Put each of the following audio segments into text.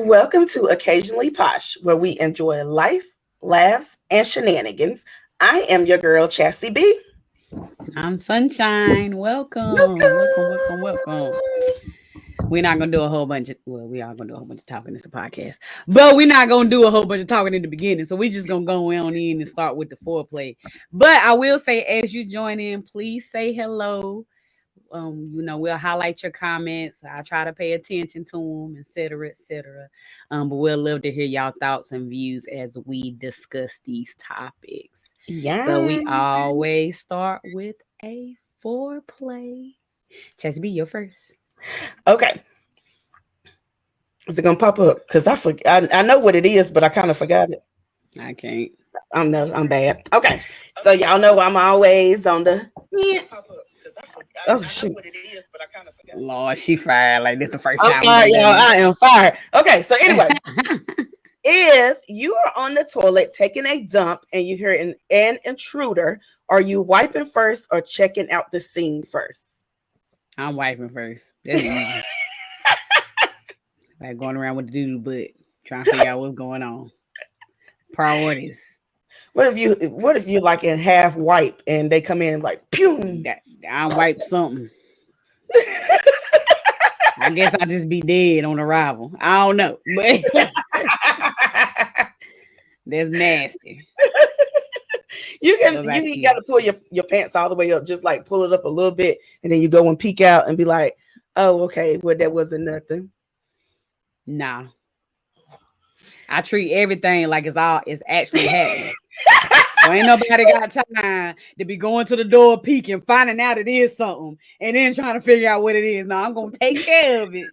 Welcome to Occasionally Posh, where we enjoy life, laughs, and shenanigans. I am your girl, Chassie B. I'm Sunshine. Welcome, welcome, welcome, welcome. We're not gonna do a whole bunch of we are gonna do a whole bunch of talking. It's a podcast, but we're not gonna do a whole bunch of talking in the beginning. So we just gonna go on in and start with the foreplay. But I will say, as you join in, please say hello. We'll highlight your comments. I try to pay attention to them, etc., etc. But we'll love to hear y'all thoughts and views as we discuss these topics. So Yeah. we always start with a foreplay. Chess, be your first. Okay. Is it gonna pop up? Because I know what it is, but I kind of forgot it. I can't. I'm bad. Okay. So y'all know I'm always on the Oh shoot. Lord, she fired like this the first I'm time. fired, y'all. I am fired. Okay, so anyway, if you are on the toilet taking a dump and you hear an intruder, are you wiping first or checking out the scene first? I'm wiping first. That's easy. Like going around with the doo butt, trying to figure out what's going on. Priorities. What if you like in half wipe and they come in like pew? I wipe something. I guess I'll just be dead on arrival. I don't know, but that's nasty. You got to pull your pants all the way up, just like pull it up a little bit, and then you go and peek out and be like, "Oh, okay, well that wasn't nothing." Nah, I treat everything like it's actually happening. So ain't nobody got time to be going to the door, peeking, finding out it is something, and then trying to figure out what it is. No, I'm gonna take care of it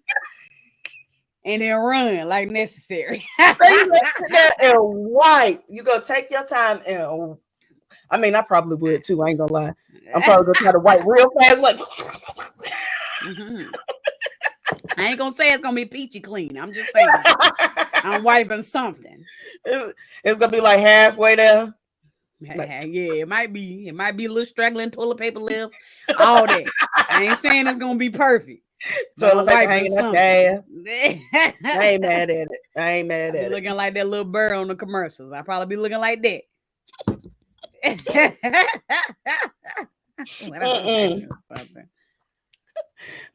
and then run like necessary. And wipe. You go take your time and. I mean, I probably would too. I ain't gonna lie. I'm probably gonna try to wipe real fast, like. Mm-hmm. I ain't gonna say it's gonna be peachy clean. I'm just saying I'm wiping something. It's gonna be like halfway there. Like, yeah, it might be. It might be a little straggling toilet paper left. All that. I ain't saying it's gonna be perfect. Toilet paper hanging up your ass. I ain't mad at it. Looking like that little bird on the commercials. I'll probably be looking like that.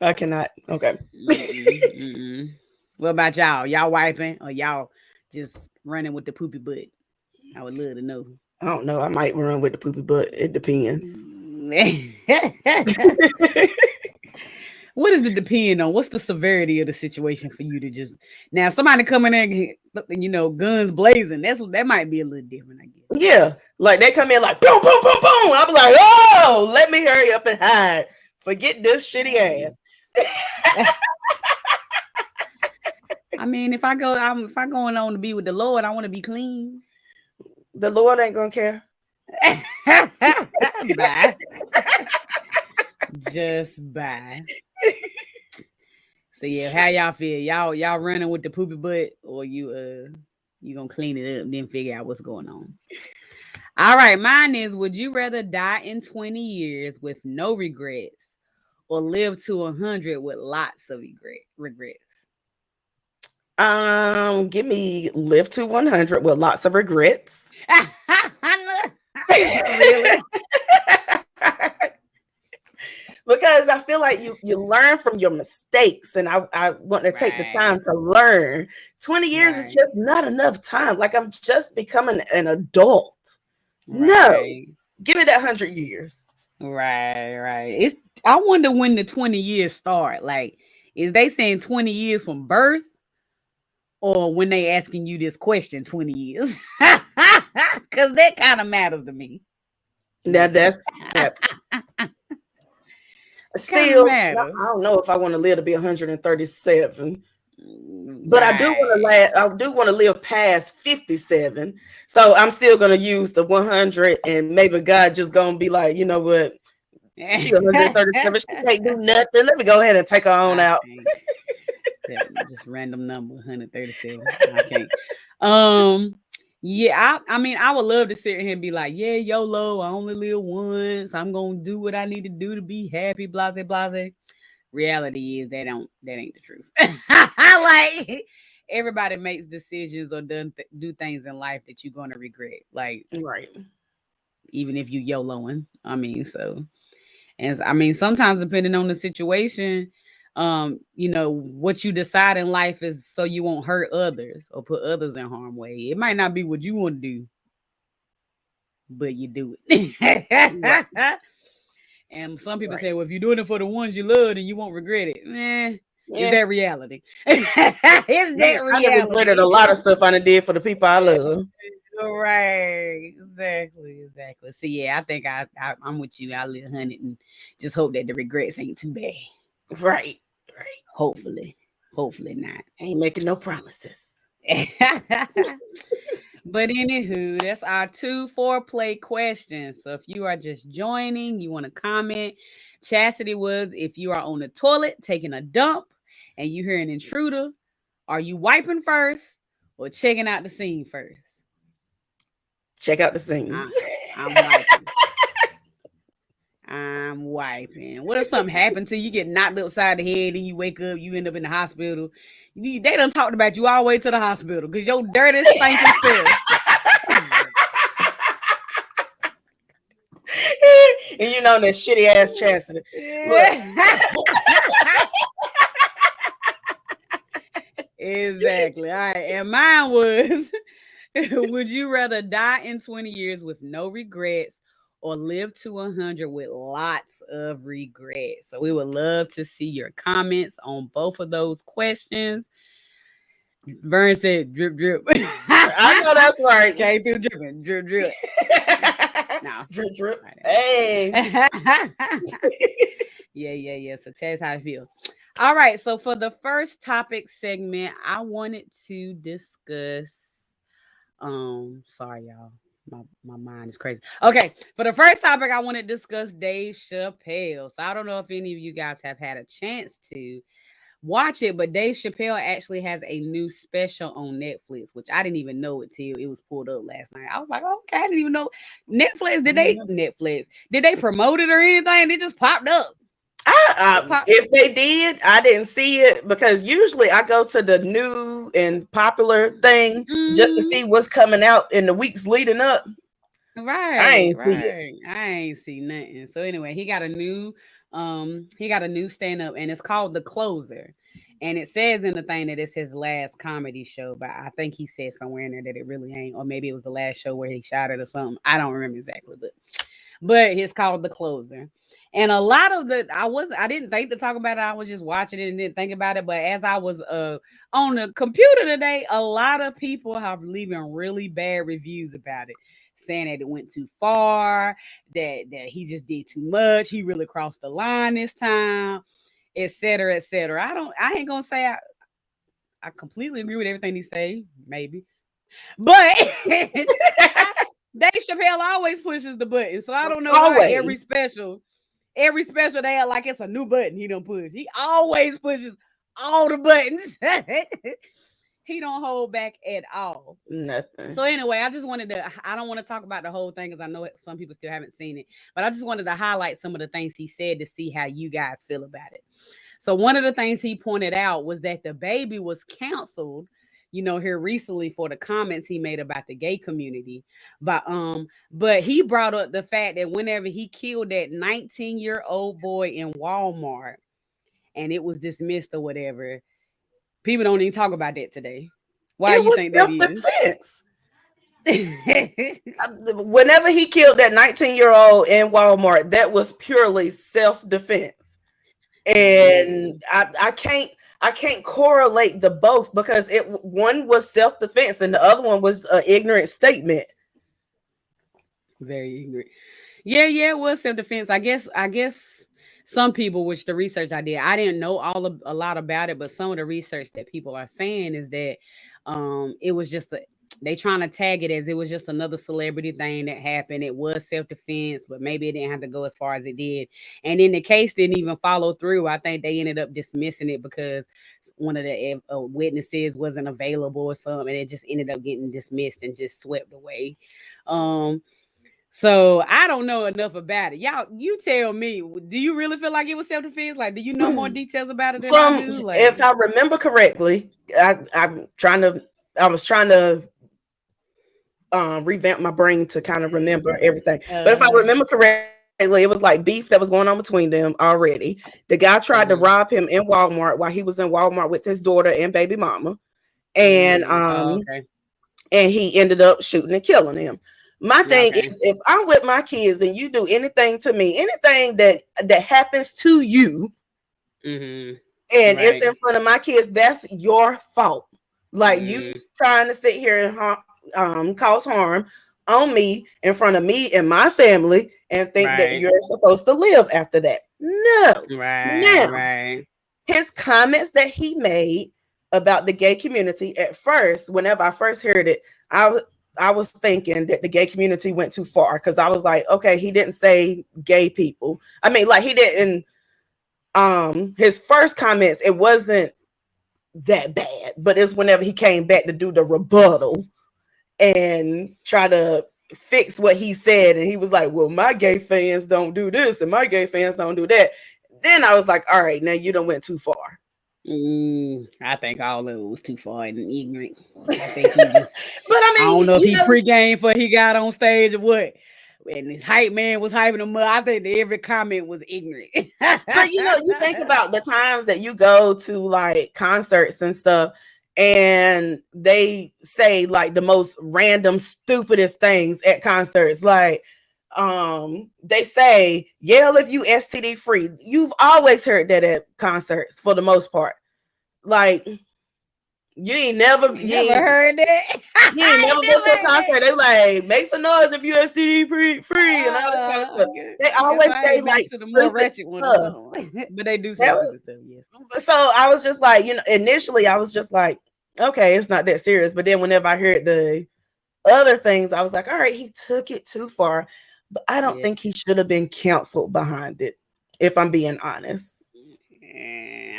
I cannot. Okay. What about y'all? Y'all wiping or y'all just running with the poopy butt? I would love to know. I don't know. I might run with the poopy butt. It depends. What does it depend on? What's the severity of the situation for you to just now? Somebody coming in, guns blazing. That might be a little different, I guess. Yeah, like they come in like boom, boom, boom, boom. I'm like, oh, let me hurry up and hide. Forget this shitty ass. I mean, if I going on to be with the Lord, I want to be clean. The Lord ain't gonna care. Bye. Just bye. So yeah, how y'all feel? Y'all running with the poopy butt, or you gonna clean it up and then figure out what's going on? All right, mine is: would you rather die in 20 years with no regrets, or live to 100 with lots of regrets? Give me live to 100 with lots of regrets. Really? Because I feel like you learn from your mistakes, and I want to take the time to learn. 20 years is just not enough time. Like I'm just becoming an adult. No, give me that 100 years. Right. I wonder when the 20 years start. Like, is they saying 20 years from birth, or when they asking you this question 20 years? Because that kind of matters to me. That's still. I don't know if I want to live to be 137. But I do want to live past 57. So I'm still gonna use the 100, and maybe God just gonna be like, you know what? She 137, she can't do nothing. Let me go ahead and take her on out. Just random number, 137. I can't. Yeah, I mean, I would love to sit here and be like, yeah, YOLO, I only live once. I'm gonna do what I need to do to be happy, blase, blase. Reality is that ain't the truth. Like, everybody makes decisions or do things in life that you're gonna regret. Like Right. even if you YOLOing. I mean, so and I mean sometimes depending on the situation, what you decide in life is so you won't hurt others or put others in harm's way. It might not be what you want to do, but you do it. Right. And some people Right. say, well, if you're doing it for the ones you love, then you won't regret it. Is Yeah. that reality? Is that I done regretted reality? a lot of stuff I done did for the people I love. Right. Exactly. So yeah, I think I'm with you. I live 100 and just hope that the regrets ain't too bad. Right. Right. Hopefully not. Ain't making no promises. But anywho, that's our 2 foreplay questions. So if you are just joining, you want to comment. Chastity was if you are on the toilet taking a dump and you hear an intruder, are you wiping first or checking out the scene first? Check out the scene. I'm wiping. I'm wiping. What if something happened to you, get knocked upside the head, and you wake up, you end up in the hospital? They done talked about you all the way to the hospital because your dirty, stinking self. And you know that shitty ass Chastity. Exactly. All right. And mine was, would you rather die in 20 years with no regrets or live to 100 with lots of regrets? So we would love to see your comments on both of those questions. Vern said, drip, drip. I know that's right. Came through dripping, drip, drip. No. Drip, drip. Hey. Yeah. So tell us how you feel. All right. So for the first topic segment, I wanted to discuss. Sorry, y'all. My mind is crazy. Okay, for the first topic, I want to discuss Dave Chappelle. So I don't know if any of you guys have had a chance to watch it, but Dave Chappelle actually has a new special on Netflix, which I didn't even know it till it was pulled up last night. I was like, okay, I didn't even know Netflix. Did they promote it or anything? It just popped up. If they did, I didn't see it because usually I go to the new and popular thing just to see what's coming out in the weeks leading up. Right. I ain't see it. I ain't see nothing. So anyway, he got a new stand up and it's called The Closer. And it says in the thing that it's his last comedy show, but I think he said somewhere in there that it really ain't, or maybe it was the last show where he shot it or something. I don't remember exactly, but it's called The Closer. And a lot of I didn't think to talk about it. I was just watching it and didn't think about it. But as I was on the computer today, a lot of people have leaving really bad reviews about it, saying that it went too far, that he just did too much, he really crossed the line this time, etc. I ain't gonna say I completely agree with everything he say, maybe. But Dave Chappelle always pushes the button. So I don't know why every special they have like it's a new button he don't push. He always pushes all the buttons. He don't hold back at all. Nothing. So anyway, I just wanted to, I don't want to talk about the whole thing because I know some people still haven't seen it, but I just wanted to highlight some of the things he said to see how you guys feel about it. So one of the things he pointed out was that the baby was canceled, here recently for the comments he made about the gay community. But he brought up the fact that whenever he killed that 19-year-old boy in Walmart and it was dismissed or whatever, people don't even talk about that today. Why you think that is? Whenever he killed that 19-year-old in Walmart, that was purely self-defense. And I can't correlate the both because one was self-defense and the other one was an ignorant statement. Very ignorant. Yeah, it was self-defense. I guess some people, which the research I did, I didn't know a lot about it, but some of the research that people are saying is that it was just they trying to tag it as it was just another celebrity thing that happened. It was self-defense, but maybe it didn't have to go as far as it did. And then the case didn't even follow through. I think they ended up dismissing it because one of the witnesses wasn't available or something, and it just ended up getting dismissed and just swept away. So I don't know enough about it. Y'all, you tell me. Do you really feel like it was self-defense? Like, do you know more details about it than I From, do? Like, if I remember correctly, I was trying to revamp my brain to kind of remember everything. But if I remember correctly, it was like beef that was going on between them already. The guy tried to rob him in Walmart while he was in Walmart with his daughter and baby mama, and okay, and he ended up shooting and killing him. My thing okay, is, if I'm with my kids and you do anything to me, anything that happens to you, and it's right, in front of my kids, that's your fault. Like you trying to sit here and cause harm on me in front of me and my family and think that right, you're supposed to live after that. No. right, Now, right. his comments that he made about the gay community at first, whenever I first heard it, I was thinking that the gay community went too far because I was like, okay, he didn't say gay people. I mean, like he didn't his first comments, it wasn't that bad, but it's whenever he came back to do the rebuttal and try to fix what he said, and he was like, well, my gay fans don't do this and my gay fans don't do that. Then I was like, all right, now you done went too far. I think all of it was too far and ignorant. I think he just, But I I mean, don't know if you he know, pregame for he got on stage or what. And his hype man was hyping him up. I think that every comment was ignorant. but you know, you think about the times that you go to like concerts and stuff, and they say like the most random, stupidest things at concerts. Like, they say, yell if you STD free. You've always heard that at concerts for the most part. Like, You never heard that. you ain't I never ain't been never to a heard that. concert. They like make some noise if you STD free and all this kind of stuff. They I guess always I say ain't been like to the more stupid ratchet one or stuff. something. But they do say That stupid stuff, yes. So I was just like, initially I was just like, okay, it's not that serious. But then whenever I heard the other things, I was like, all right, he took it too far. But I don't Yeah. think he should have been canceled behind it, if I'm being honest.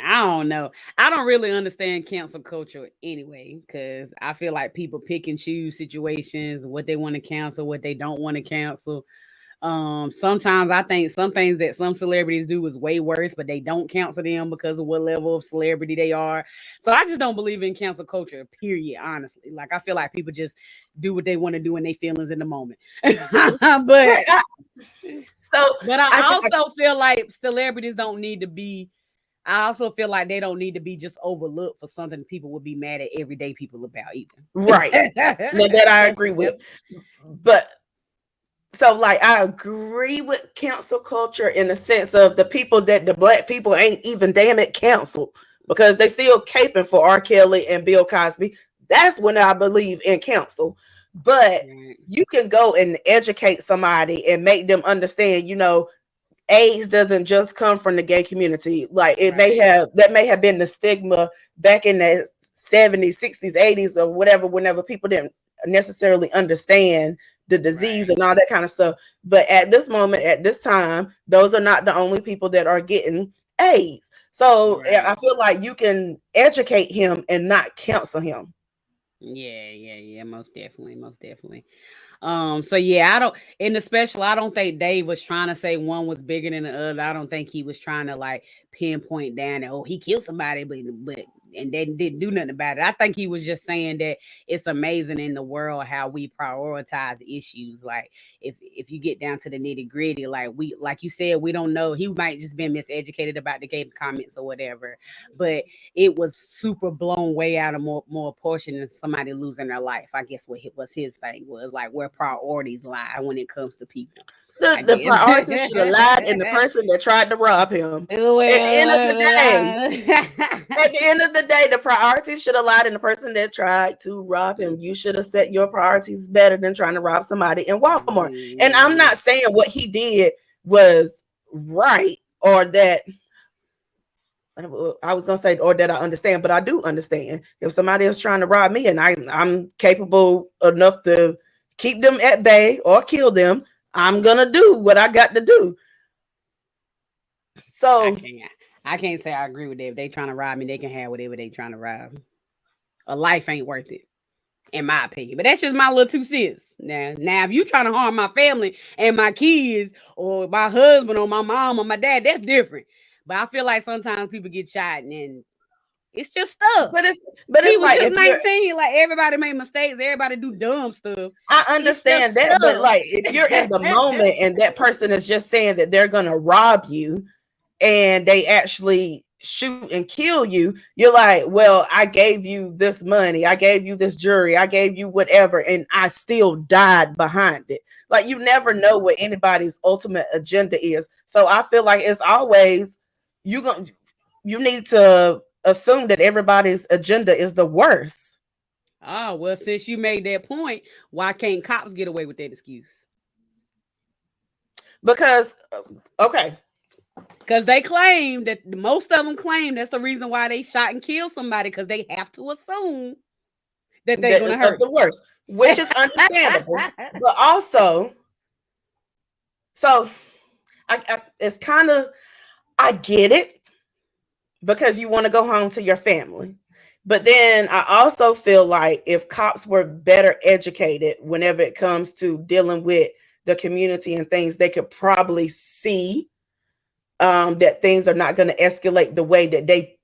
I don't know. I don't really understand cancel culture anyway, because I feel like people pick and choose situations, what they want to cancel, what they don't want to cancel. Sometimes I think some things that some celebrities do is way worse, but they don't cancel them because of what level of celebrity they are. So I just don't believe in cancel culture, period, honestly. Like I feel like people just do what they want to do in their feelings in the moment. but Right. So but I I, also feel like celebrities don't need to be, I also feel like they don't need to be just overlooked for something people would be mad at everyday people about either. right. Now that I agree with. That's- But so like I agree with cancel culture in the sense of the people that the black people ain't even damn it canceled because they still caping for R. Kelly and Bill Cosby. That's when I believe in cancel. But right, you can go and educate somebody and make them understand, AIDS doesn't just come from the gay community. Like right, that may have been the stigma back in the 70s, 60s, 80s, or whatever, whenever people didn't necessarily understand the disease right, and all that kind of stuff. But at this moment, at this time, those are not the only people that are getting AIDS. So I right. feel like you can educate him and not cancel him. Yeah, most definitely, most definitely. So yeah, I don't in the special, I don't think Dave was trying to say one was bigger than the other. I don't think he was trying to like pinpoint down that, oh, he killed somebody, but and then didn't do nothing about it. I think he was just saying that it's amazing in the world how we prioritize issues. Like if you get down to the nitty gritty, like we like you said, we don't know. He might just been miseducated about the gay comments or whatever, but it was super blown way out of more portion than somebody losing their life. I guess was his thing was like where priorities lie when it comes to people. I The guess. priority should have lied in the person that tried to rob him. At the end of the day, at the end of the day, the priorities should have lied in the person that tried to rob him. You should have set your priorities better than trying to rob somebody in Walmart. And I'm not saying what he did was right or that I was gonna say or that I understand, but I do understand. If somebody is trying to rob me and I'm capable enough to keep them at bay or kill them, I'm gonna do what I got to do. I So can't. I can't say I agree with that. If they trying to rob me, they can have whatever they trying to rob. A life ain't worth it. in my opinion. But that's just my little 2 cents. Now, if you trying to harm my family and my kids or my husband or my mom or my dad, that's different. But I feel like sometimes people get shot and it's just stuff. But He it's was like just if you're 19. Like everybody made mistakes. Everybody do dumb stuff. I understand that, but like if you're in the moment and that person is just saying that they're gonna rob you and they actually shoot and kill you, you're like, well, I gave you this money, I gave you this jewelry, I gave you whatever, and I still died behind it. Like you never know what anybody's ultimate agenda is. So I feel like it's always you need to assume that everybody's agenda is the worst. Oh, well, since you made that point, why can't cops get away with that excuse? Because okay, because they claim that most of them claim that's the reason why they shot and killed somebody, because they have to assume that they're going to hurt the worst, which is understandable. But also, so it's kind of, I get it because you want to go home to your family. But then I also feel like if cops were better educated whenever it comes to dealing with the community and things, they could probably see that things are not going to escalate the way that they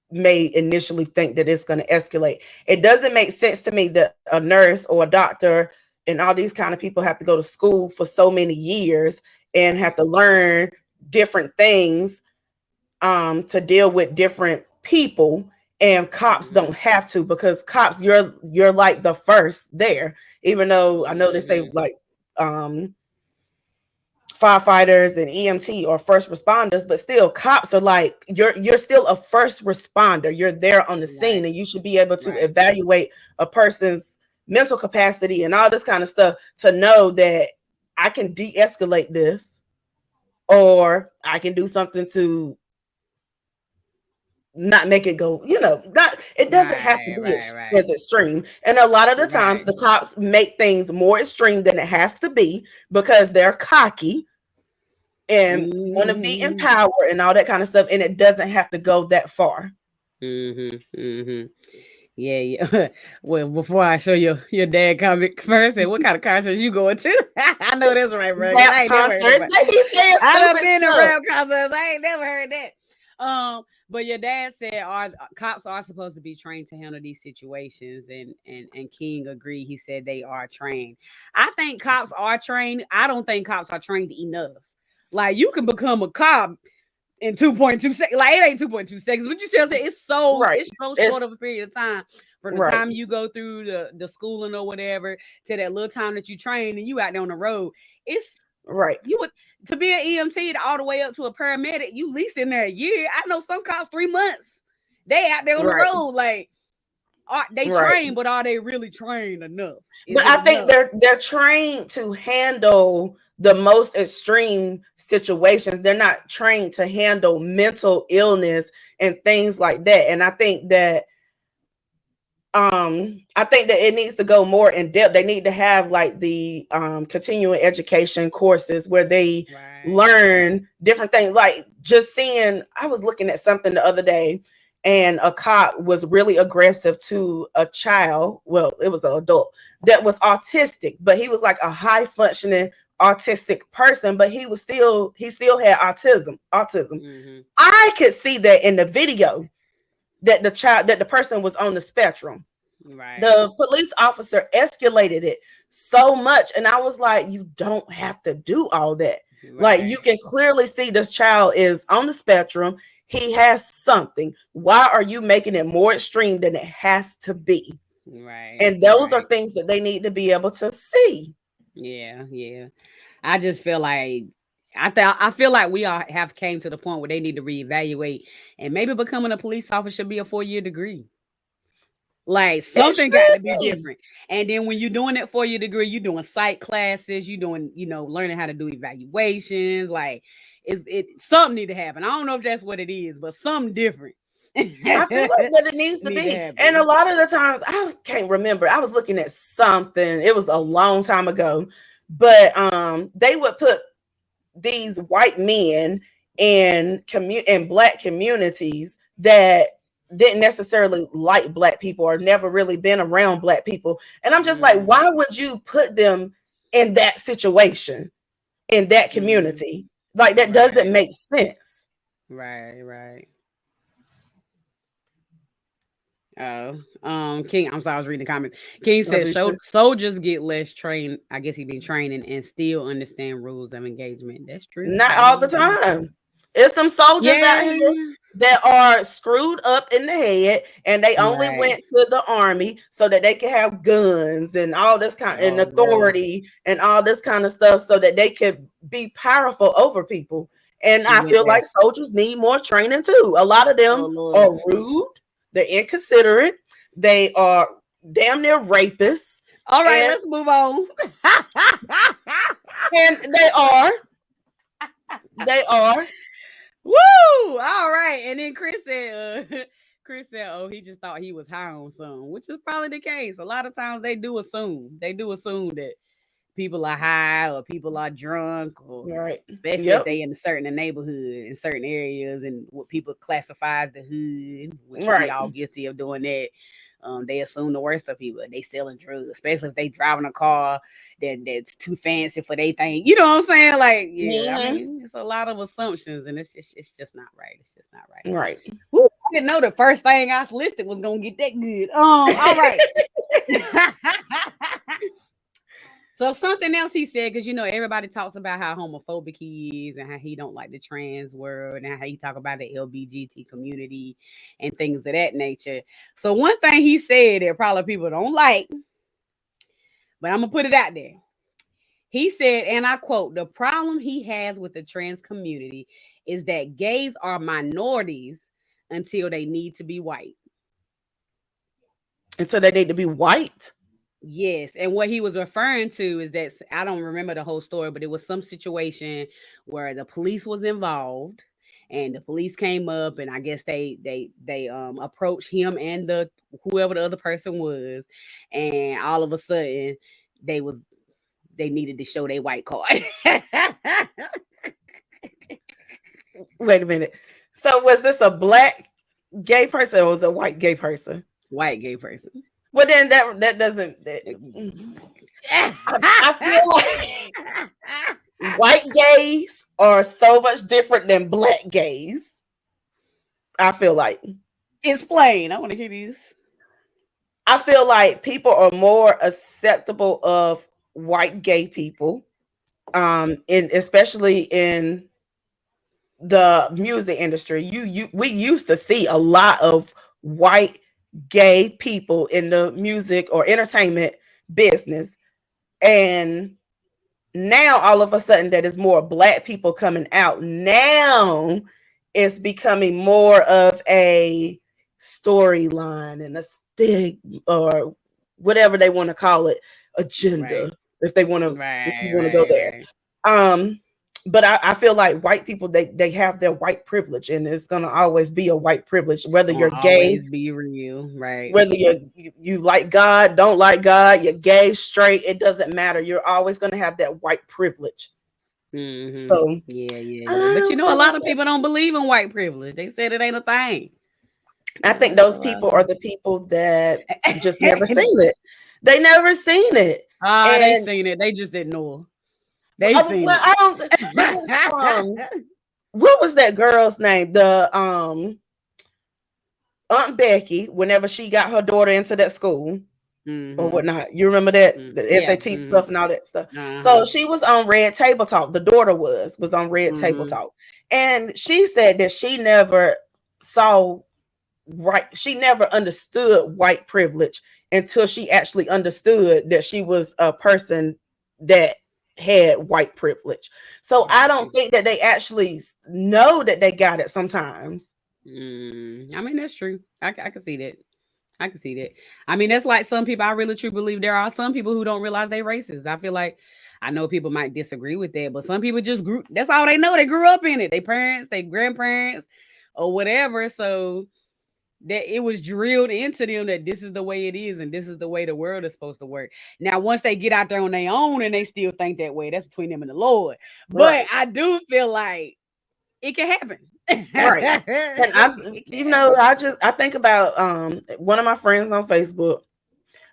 may initially think that it's going to escalate. It doesn't make sense to me that a nurse or a doctor and all these kind of people have to go to school for so many years and have to learn different things to deal with different people, and cops don't have to, because cops, you're like the first there, even though I know they say like firefighters and EMT or first responders, but still cops are like you're still a first responder. You're there on the scene, and you should be able to evaluate a person's mental capacity and all this kind of stuff to know that I can de-escalate this, or I can do something to not make it go, not, it doesn't have to be as extreme. And a lot of the times the cops make things more extreme than it has to be because they're cocky and want to be in power and all that kind of stuff, and it doesn't have to go that far. Yeah. Well, before I show you your dad comic first, and what kind of concerts you going to? I know that's right, bro. Rap concerts. I've been to rap concerts. I ain't never heard that. But your dad said our cops are supposed to be trained to handle these situations, and King agreed. He said they are trained. I think cops are trained. I don't think cops are trained enough. Like you can become a cop in 2.2 seconds. Like it ain't 2.2 seconds, but you still say it's so short of a period of time from the time you go through the schooling or whatever to that little time that you train and you out there on the road. It's you would, to be an EMT all the way up to a paramedic, you least in there a year. I know some cops 3 months. They out there on the road, like they trained, but are they really trained enough? But I think they're trained to handle the most extreme situations. They're not trained to handle mental illness and things like that. And I think that it needs to go more in depth. They need to have like the continuing education courses where they learn different things. Like just seeing, I was looking at something the other day, and a cop was really aggressive to a child. Well, it was an adult that was autistic, but he was like a high functioning autistic person, but he still had autism. I could see that in the video that the person was on the spectrum. The police officer escalated it so much, and I was like, you don't have to do all that. Like you can clearly see this child is on the spectrum. He has something. Why are you making it more extreme than it has to be? And those are things that they need to be able to see. Yeah. I just feel like I feel like we all have came to the point where they need to reevaluate, and maybe becoming a police officer should be a 4-year degree. Like something got to be different. And then when you're doing that 4-year degree, you're doing psych classes, you're doing, learning how to do evaluations. Like it something need to happen. I don't know if that's what it is, but something different. I feel like that it needs to be. And a lot of the times I can't remember. I was looking at something. It was a long time ago, but they would put these white men in black communities that didn't necessarily like Black people or never really been around Black people. And I'm just like, why would you put them in that situation, in that community? Like, that doesn't make sense. Right. King, I'm sorry, I was reading the comments. King said soldiers get less trained. I guess he been training and still understand rules of engagement. That's true. Not all the time. There's some soldiers out here that are screwed up in the head, and they only went to the army so that they can have guns and all this kind and authority and all this kind of stuff, so that they could be powerful over people. And I feel like soldiers need more training too. A lot of them are rude, they're inconsiderate, they are damn near rapists. All right, let's move on. And they are. Woo! All right. And then Chris said, oh, he just thought he was high on something, which is probably the case. A lot of times they do assume that people are high or people are drunk, or especially if they in a certain neighborhood, in certain areas, and what people classify as the hood, which we all guilty of doing that. They assume the worst of people. They selling drugs, especially if they driving a car that's too fancy for they thing. You know what I'm saying? Like, I mean, it's a lot of assumptions, and it's just not right. It's just not right. Right. Ooh, I didn't know the first thing I listed was gonna get that good. All right. So something else he said, because everybody talks about how homophobic he is and how he don't like the trans world and how he talk about the LGBT community and things of that nature. So one thing he said that probably people don't like, but I'm gonna put it out there. He said, and I quote, "The problem he has with the trans community is that gays are minorities until they need to be white." Until they need to be white? Yes, and what he was referring to is that, I don't remember the whole story, but it was some situation where the police was involved, and the police came up, and I guess they approached him and whoever the other person was, and all of a sudden they needed to show their white card. Wait a minute. So was this a Black gay person or was it a white gay person? White gay person. Well, then that doesn't. I feel like white gays are so much different than Black gays. I feel like. Explain. I want to hear this. I feel like people are more acceptable of white gay people, especially in the music industry. We used to see a lot of white gay people in the music or entertainment business, and now all of a sudden that is more Black people coming out. Now it's becoming more of a storyline and a stick or whatever they want to call it, agenda, if they want to if you want to go there. But I feel like white people, they have their white privilege, and it's gonna always be a white privilege, whether you're gay, be real, right? Whether you like God, don't like God, you're gay, straight, it doesn't matter. You're always gonna have that white privilege. So yeah. But a lot of people don't believe in white privilege. They said it ain't a thing. I think those people are the people that just never seen it. They never seen it. They seen it. They just didn't know. What was that girl's name? The Aunt Becky, whenever she got her daughter into that school or whatnot. You remember that? The SAT stuff and all that stuff. So she was on Red Table Talk. The daughter was on Red Table Talk. And she said that she never she never understood white privilege until she actually understood that she was a person that had white privilege. So I don't think that they actually know that they got it sometimes. I mean, that's true. I can see that. I mean, that's like some people. I really truly believe there are some people who don't realize they're racist. I feel like, I know people might disagree with that, but some people just that's all they know. They grew up in it. Their parents, their grandparents, or whatever. So that it was drilled into them that this is the way it is and this is the way the world is supposed to work. Now, once they get out there on their own and they still think that way, that's between them and the Lord. But I do feel like it can happen. Right. And I think about one of my friends on Facebook.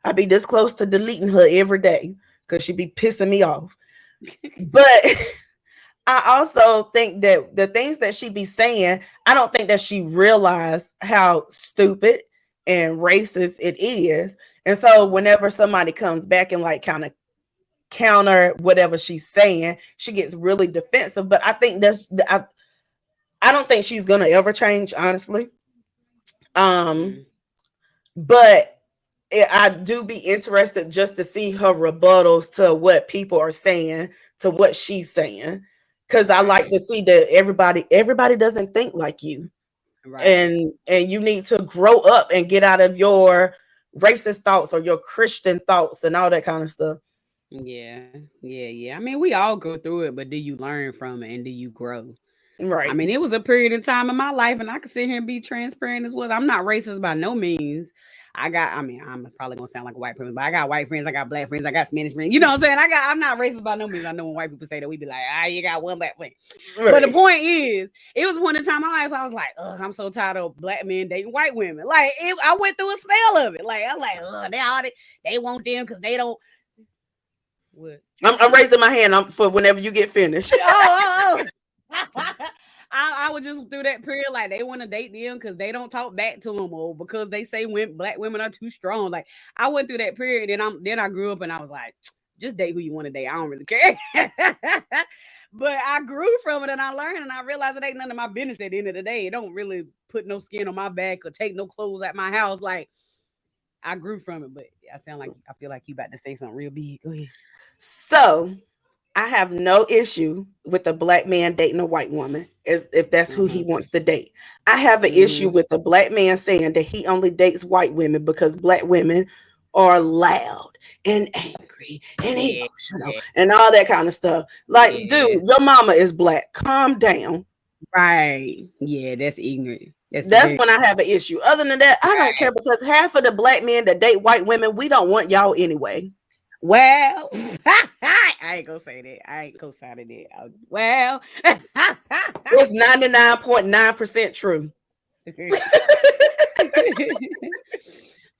I be this close to deleting her every day because she be pissing me off. But I also think that the things that she be saying, I don't think that she realized how stupid and racist it is. And so whenever somebody comes back and like kind of counter whatever she's saying, she gets really defensive. But I think I don't think she's gonna ever change, honestly. Um, but I do be interested just to see her rebuttals to what people are saying, to what she's saying, because I like to see that everybody doesn't think like you, Right. and you need to grow up and get out of your racist thoughts or your Christian thoughts and all that kind of stuff. Yeah, yeah. I mean, we all go through it, but do you learn from it and do you grow? I Right. mean, it was a period in time in my life, and I could sit here and be transparent as well. I'm not racist by no means. I mean, I'm probably gonna sound like a white person, but I got white friends, I got black friends, I got Spanish friends. You know what I'm saying? I'm not racist by no means. I know when white people say that, we be like, you got one black friend. Right. But the point is, it was one time in my life I was like, ugh, I'm so tired of black men dating white women. Like, I went through a spell of it. Like, I'm like, ugh, they want them because they don't. What? I'm raising my hand for whenever you get finished. Oh. I was just through that period like they want to date them because they don't talk back to them or because they say black women are too strong. Like I went through that period and then I grew up and I was like, just date who you want to date. I don't really care. But I grew from it and I learned and I realized it ain't none of my business at the end of the day. It don't really put no skin on my back or take no clothes at my house. Like I grew from it, but I feel like you about to say something real big. Go ahead. So I have no issue with a black man dating a white woman as if that's who he wants to date. I have an issue with a black man saying that he only dates white women because black women are loud and angry and emotional and all that kind of stuff. Like, dude, your mama is black. Calm down. Right. Yeah, that's ignorant. That's when I have an issue. Other than that, I don't care because half of the black men that date white women, we don't want y'all anyway. Well, I ain't gonna say that. I ain't co-signing that. Well, it's 99.9% true.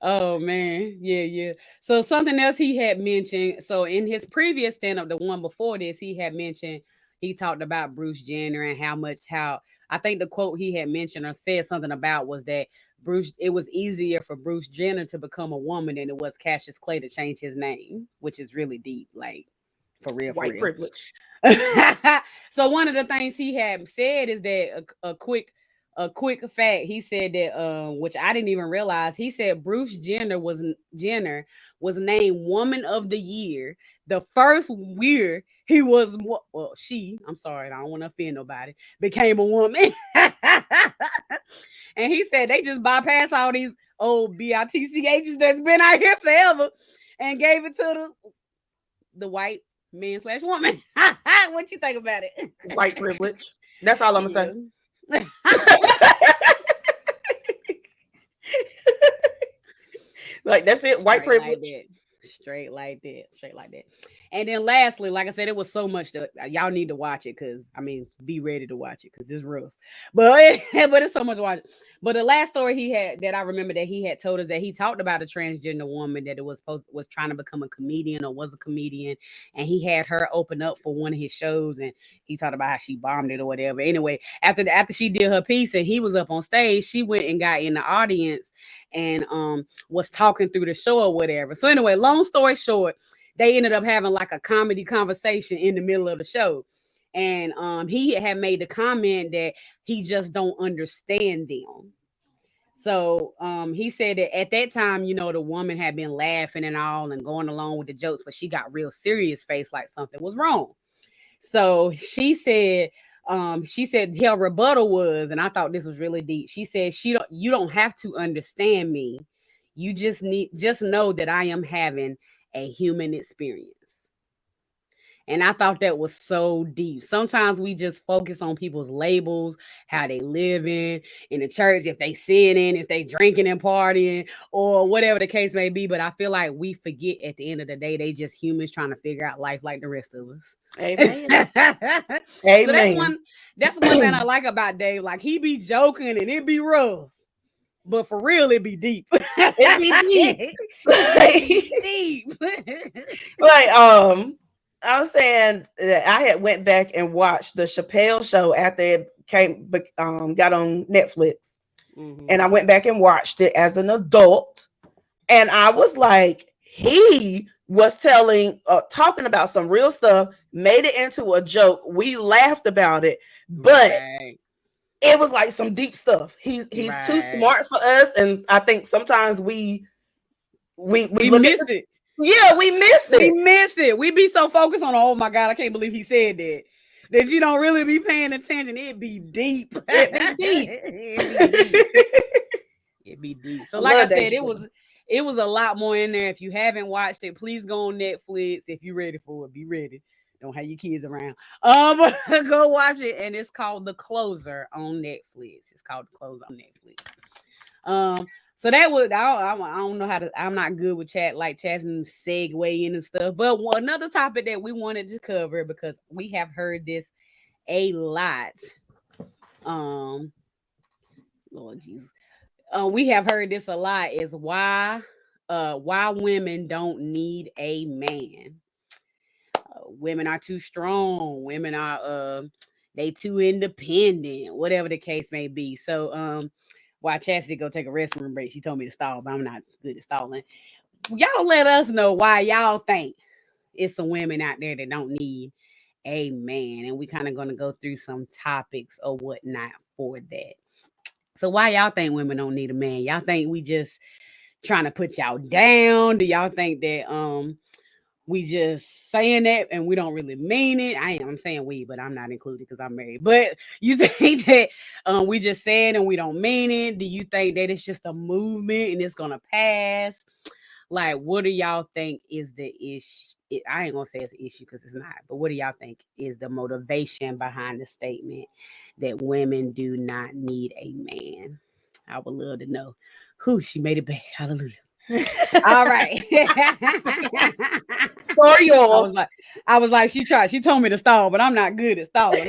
Oh man, yeah. So something else he had mentioned. So in his previous stand-up, the one before this, he talked about Bruce Jenner and how I think the quote he had mentioned or said something about was that it was easier for Bruce Jenner to become a woman than it was Cassius Clay to change his name, which is really deep, like for real. White privilege. So one of the things he had said is that a quick fact. He said that which I didn't even realize. He said Bruce Jenner was named Woman of the Year the first year he was I'm sorry, I don't want to offend nobody, became a woman. And he said they just bypassed all these old BITCHs that's been out here forever and gave it to the white man/woman. What you think about it? White privilege. That's all I'm gonna say. Like that's it. White privilege. Straight like that. And then lastly, like I said, it was so much that y'all need to watch it because I mean, be ready to watch it because it's rough. But it's so much to watch. But the last story he had that I remember that he had told us that he talked about a transgender woman that was trying to become a comedian or was a comedian, and he had her open up for one of his shows, and he talked about how she bombed it or whatever. Anyway, after she did her piece and he was up on stage, she went and got in the audience and was talking through the show or whatever. So anyway, long story short, they ended up having like a comedy conversation in the middle of the show. And he had made the comment that he just don't understand them. So he said that at that time, the woman had been laughing and all and going along with the jokes, but she got real serious face like something was wrong. So she said her rebuttal was, and I thought this was really deep. She said, you don't have to understand me. You just know that I am having a human experience. And I thought that was so deep. Sometimes we just focus on people's labels, how they live in the church, if they sinning, if they drinking and partying, or whatever the case may be. But I feel like we forget at the end of the day, they just humans trying to figure out life like the rest of us. Amen. Amen. So That's one thing I like about Dave. Like, he be joking and it be rough, but for real, it be deep. It be deep. It be deep. Like, I was saying that I had went back and watched the Chappelle show after it got on Netflix, and I went back and watched it as an adult, and I was like, he was talking about some real stuff, made it into a joke. We laughed about it, but it was like some deep stuff. He's too smart for us, and I think sometimes we look miss at it. Yeah, we miss it. We miss it. We be so focused on, oh my God, I can't believe he said that you don't really be paying attention. It be deep. It be deep. It be deep. So like I said, it was a lot more in there. If you haven't watched it, please go on Netflix. If you're ready for it, be ready. Don't have your kids around. Go watch it. And it's called The Closer on Netflix. It's called The Closer on Netflix. So that would, I don't know how to, I'm not good with chatting segue in and stuff. But another topic that we wanted to cover, because we have heard this a lot. Lord Jesus. We have heard this a lot, is why women don't need a man. Women are too strong. Women are they too independent, whatever the case may be. So while Chastity go take a restroom break, she told me to stall, but I'm not good at stalling. Y'all let us know why y'all think it's some women out there that don't need a man. And we kind of gonna go through some topics or whatnot for that. So why y'all think women don't need a man? Y'all think we just trying to put y'all down? Do y'all think that we just saying that and we don't really mean it? I'm saying we, but I'm not included because I'm married. But you think that we just said and we don't mean it? Do you think that it's just a movement and it's gonna pass? Like, what do y'all think is the issue? I ain't gonna say it's an issue because it's not. But what do y'all think is the motivation behind the statement that women do not need a man? I would love to know. Who she made it back. Hallelujah. All right. Sorry, y'all. I was like, she told me to stall, but I'm not good at stalling.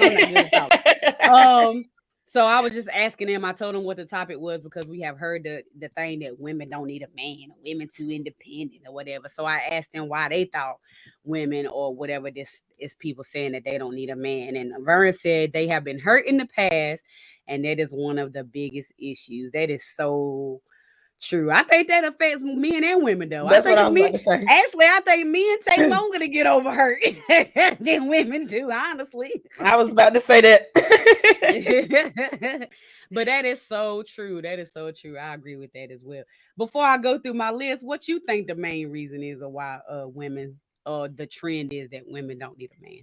So I was just asking them. I told them what the topic was because we have heard the thing that women don't need a man, or women too independent, or whatever. So I asked them why they thought women, or whatever this is, people saying that they don't need a man. And Vern said they have been hurt in the past, and that is one of the biggest issues. That is so true. I think that affects men and women, though. That's what I was about to say. Actually, I think men take longer to get over hurt than women do, honestly. I was about to say that. But that is so true. That is so true. I agree with that as well. Before I go through my list, what you think the main reason is of why women, or the trend is that women don't need a man?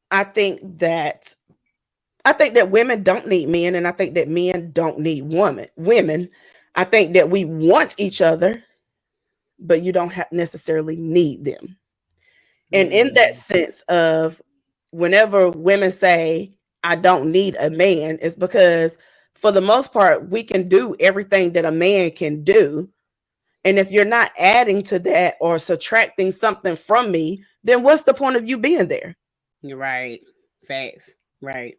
I think that women don't need men, and I think that men don't need women. I think that we want each other, but you don't necessarily need them. And in that sense of, whenever women say, I don't need a man, it's because for the most part, we can do everything that a man can do. And if you're not adding to that or subtracting something from me, then what's the point of you being there? You're right. Facts. Right.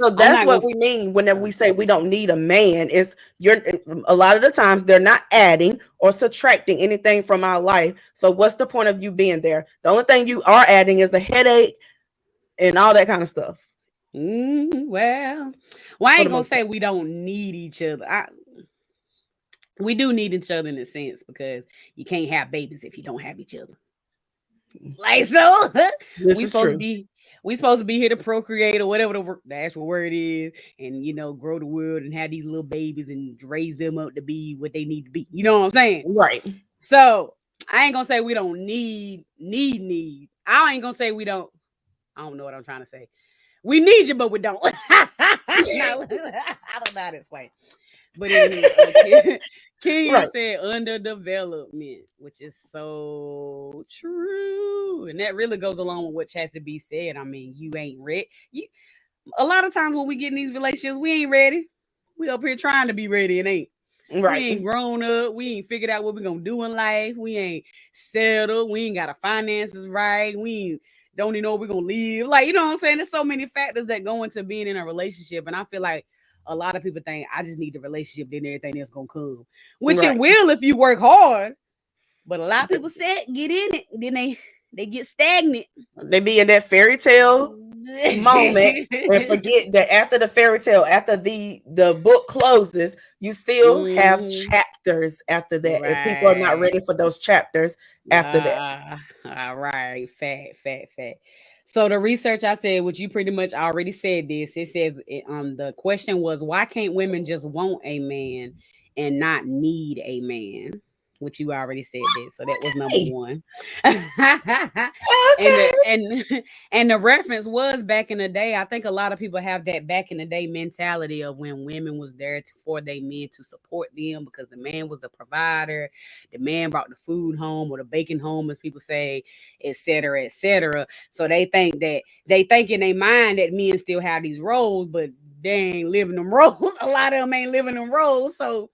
So that's what we mean whenever we say we don't need a man. Is a lot of the times they're not adding or subtracting anything from our life. So what's the point of you being there? The only thing you are adding is a headache and all that kind of stuff. Well, I ain't gonna say we don't need each other. We do need each other in a sense, because you can't have babies if you don't have each other. Like, so we supposed to be here to procreate, or whatever the actual word is, and grow the world and have these little babies and raise them up to be what they need to be. You know what I'm saying? Right. So I ain't gonna say we don't need. I ain't gonna say we don't. I don't know what I'm trying to say. We need you, but we don't. I don't know how to explain. But anyway, King said underdevelopment, which is so true. And that really goes along with what Chastity B said. I mean, you ain't ready. A lot of times when we get in these relationships, we ain't ready. We up here trying to be ready and ain't. Right. We ain't grown up. We ain't figured out what we're going to do in life. We ain't settled. We ain't got our finances right. We ain't don't even know we're gonna live. Like, you know what I'm saying? There's so many factors that go into being in a relationship, and I feel like a lot of people think I just need the relationship, then everything else gonna come, which it will if you work hard. But a lot of people said get in it, then they get stagnant. They be in that fairy tale moment and forget that after the fairy tale, after the book closes, you still have chapters after that, and people are not ready for those chapters after that. All right, fact. So the research I said, which you pretty much already said this, it says the question was, why can't women just want a man and not need a man? Which you already said that, so that was number one. Okay. And the reference was back in the day. I think a lot of people have that back in the day mentality of when women was there for their men to support them because the man was the provider, the man brought the food home or the bacon home, as people say, etc., etc. So they think in their mind that men still have these roles, but they ain't living them roles. A lot of them ain't living them roles. So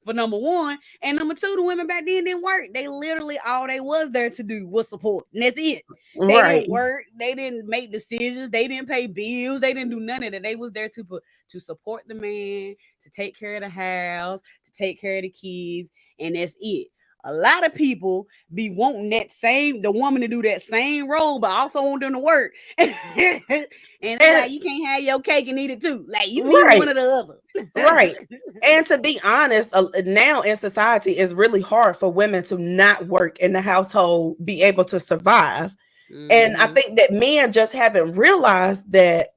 for number one. And number two, the women back then didn't work. They literally all they was there to do was support. And that's it. They didn't work. They didn't make decisions. They didn't pay bills. They didn't do none of that. They was there to support the man, to take care of the house, to take care of the kids, and that's it. A lot of people be wanting the woman to do that same role, but also want them to work. And it's like you can't have your cake and eat it too. Like you need one or the other. Right. And to be honest, now in society, it's really hard for women to not work in the household, be able to survive. And I think that men just haven't realized that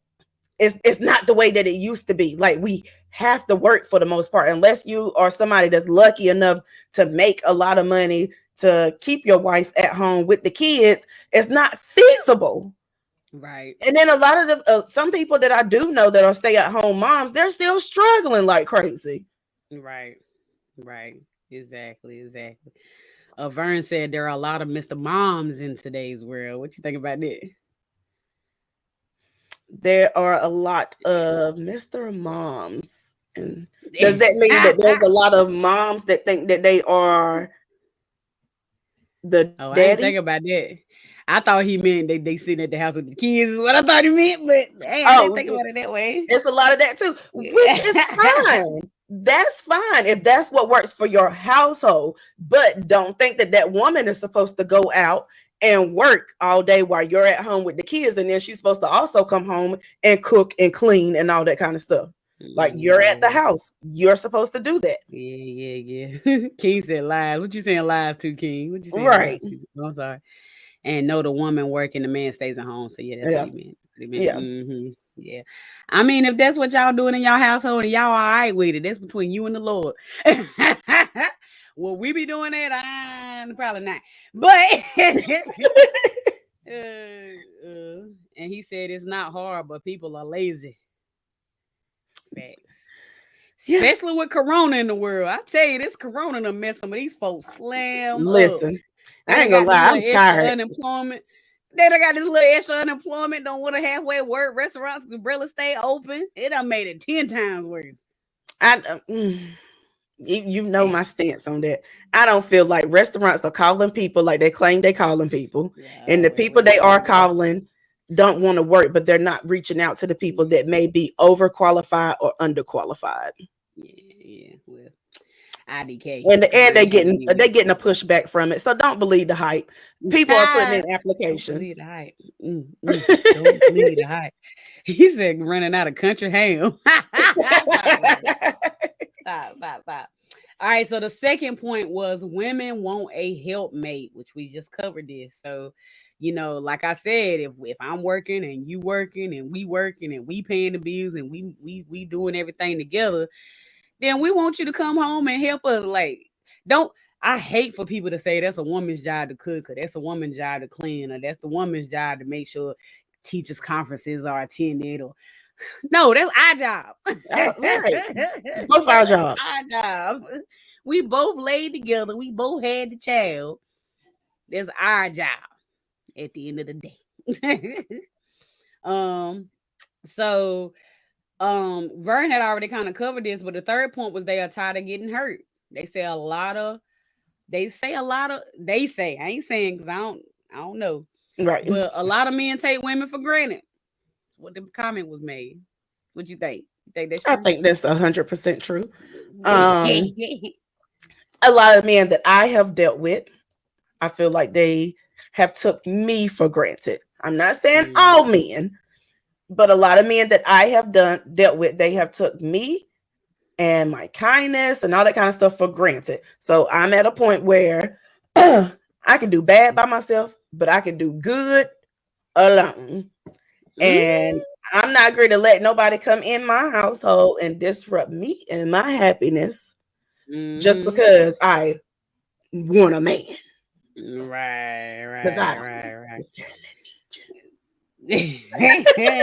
it's not the way that it used to be. Like we have to work for the most part, unless you are somebody that's lucky enough to make a lot of money to keep your wife at home with the kids. It's not feasible. Right. And then a lot of some people that I do know that are stay-at-home moms, they're still struggling like crazy. Right. Exactly. Vern said there are a lot of Mr. Moms in today's world. What you think about that? There are a lot of Mr. Moms. And does that mean that there's a lot of moms that think that they are the daddy? I didn't think about that. I thought he meant they sitting at the house with the kids is what I thought he meant, but I didn't think about it that way. It's a lot of that too, which is fine. That's fine if that's what works for your household, but don't think that woman is supposed to go out and work all day while you're at home with the kids, and then she's supposed to also come home and cook and clean and all that kind of stuff. Like you're at the house, you're supposed to do that. Yeah. King said lies. What you saying lies to, King? What you saying? Right. I'm sorry. And no, the woman working, the man stays at home. So yeah, that's what he meant. Yeah. Yeah. I mean, if that's what y'all doing in y'all household and y'all all right with it, that's between you and the Lord. Will we be doing that? Probably not. But and he said it's not hard, but people are lazy. Facts. Yeah. Especially with Corona in the world. I tell you, this Corona done mess some of these folks slam. Listen, up. I ain't gonna lie, I'm tired. Unemployment. They done got this little extra unemployment. Don't want to halfway work. Restaurants can barely stay open. It done made it 10 times worse. You know my stance on that. I don't feel like restaurants are calling people like they claim they calling people, and the people they are calling don't want to work, but they're not reaching out to the people that may be overqualified or underqualified. Yeah. Well, IDK. And they're getting a pushback from it. So don't believe the hype. People are putting in applications. Don't believe the hype. Don't believe the hype. He said running out of country ham. Stop. All right. So the second point was women want a helpmate, which we just covered this. So, like I said, if I'm working and you working and we paying the bills and we doing everything together, then we want you to come home and help us. Like, I hate for people to say that's a woman's job to cook, or that's a woman's job to clean, or that's the woman's job to make sure teachers' conferences are attended, or no, that's our job. Right. Both our job. Our job. We both laid together. We both had the child. That's our job at the end of the day. So Vern had already kind of covered this, but the third point was they are tired of getting hurt. They say I ain't saying because I don't know. Right. But a lot of men take women for granted. What the comment was made. What you think? You think that's I true? think that's 100% true. Um, a lot of men that I have dealt with, I feel like they have took me for granted. I'm not saying all men, but a lot of men that I have dealt with, they have took me and my kindness and all that kind of stuff for granted. So I'm at a point where I can do bad by myself, but I can do good alone. And I'm not going to let nobody come in my household and disrupt me and my happiness just because I want a man. Because I don't necessarily need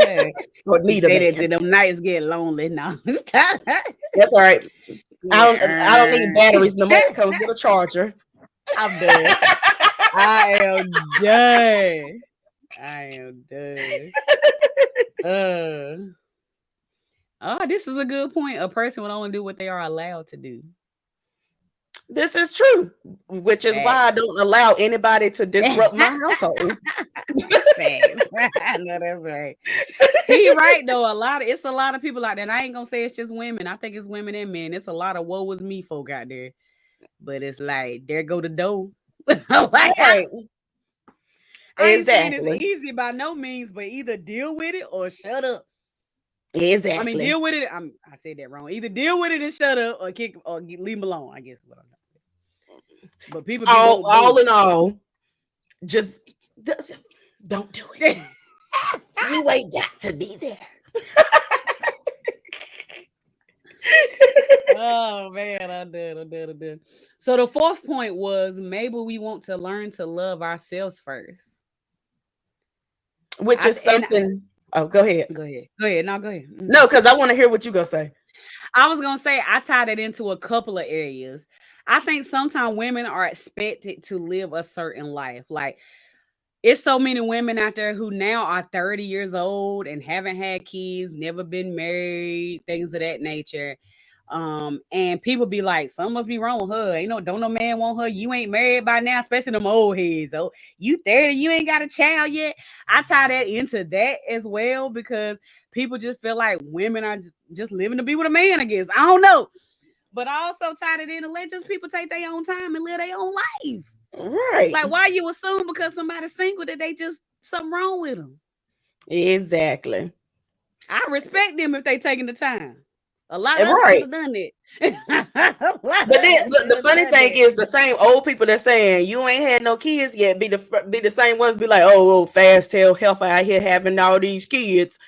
you. Or You need a say that man. till them nights get lonely now. That's all right. I don't need batteries no more. It comes with a charger. I'm done. I am done. I am done. This is a good point. A person would only do what they are allowed to do. This is true, which is why I don't allow anybody to disrupt my household. Facts. I know that's right. He right though. It's a lot of people out there. And I ain't gonna say it's just women. I think it's women and men. It's a lot of woe is me folk out there. But it's like there go the dough. Like, Right. I ain't saying it's easy by no means, but either deal with it or shut up. Exactly. I mean, deal with it. I said that wrong. Either deal with it and shut up, or leave them alone. I guess what I'm saying. But people be all in all, just don't do it. You ain't got to be there. Oh man, I did. So the fourth point was maybe we want to learn to love ourselves first, which is something. Oh, go ahead. Go ahead. No, go ahead. No, because I want to hear what you gonna say. I was gonna say I tied it into a couple of areas. I think sometimes women are expected to live a certain life. Like it's so many women out there who now are 30 years old and haven't had kids, never been married, things of that nature. And people be like, something must be wrong with her. Don't no man want her. You ain't married by now, especially them old heads. Oh, you 30, you ain't got a child yet. I tie that into that as well because people just feel like women are just living to be with a man, I guess. I don't know. But I also tied it in to let just people take their own time and live their own life. Right. Like, why you assume because somebody's single that they just something wrong with them? Exactly. I respect them if they taking the time. A lot of us could have done it. But then the funny thing is the same old people that saying you ain't had no kids yet be the same ones be like, oh fast tail heifer out here having all these kids.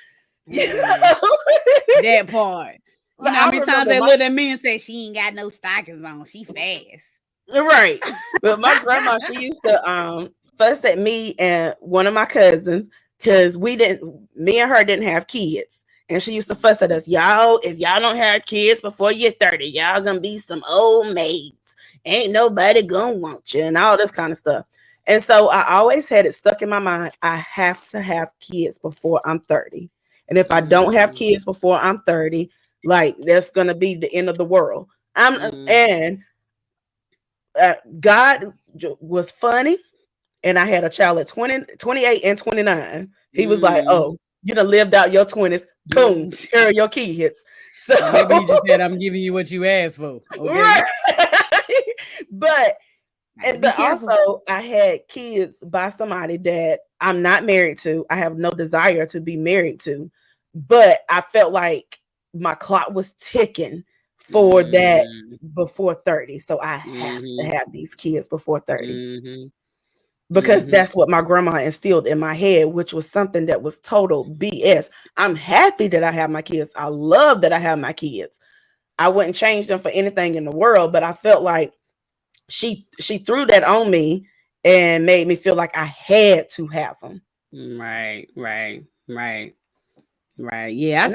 That part. You know how many times they look at me and say she ain't got no stockings on. She fast. Right. But my grandma, she used to fuss at me and one of my cousins because me and her didn't have kids. And she used to fuss at us, y'all, if y'all don't have kids before you're 30, y'all gonna be some old maids. Ain't nobody gonna want you and all this kind of stuff. And so I always had it stuck in my mind. I have to have kids before I'm 30. And if I don't have kids before I'm 30, like that's gonna be the end of the world. And God was funny. And I had a child at 28 and 29. He was like, oh, you done lived out your 20s. Boom, here are your kids. So maybe he just said, I'm giving you what you asked for. Okay. Right. But also I had kids by somebody that I'm not married to. I have no desire to be married to. But I felt like my clock was ticking for that before 30. So I have to have these kids before 30. Because that's what my grandma instilled in my head, which was something that was total BS. I'm happy that I have my kids. I love that I have my kids. I wouldn't change them for anything in the world, but I felt like she threw that on me and made me feel like I had to have them. Right. Yeah,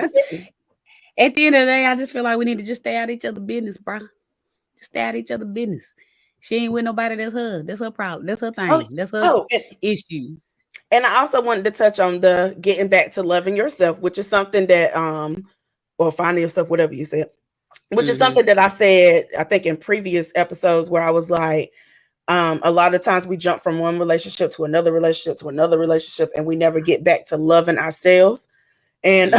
at the end of the day, I just feel like we need to just stay out of each other's business, bro. Just stay out of each other's business. She ain't with nobody. That's her. That's her problem. That's her thing. That's her issue. And I also wanted to touch on the getting back to loving yourself, which is something that or finding yourself, whatever you said, which is something that I said, I think in previous episodes where I was like, A lot of times we jump from one relationship to another relationship to another relationship, and we never get back to loving ourselves. And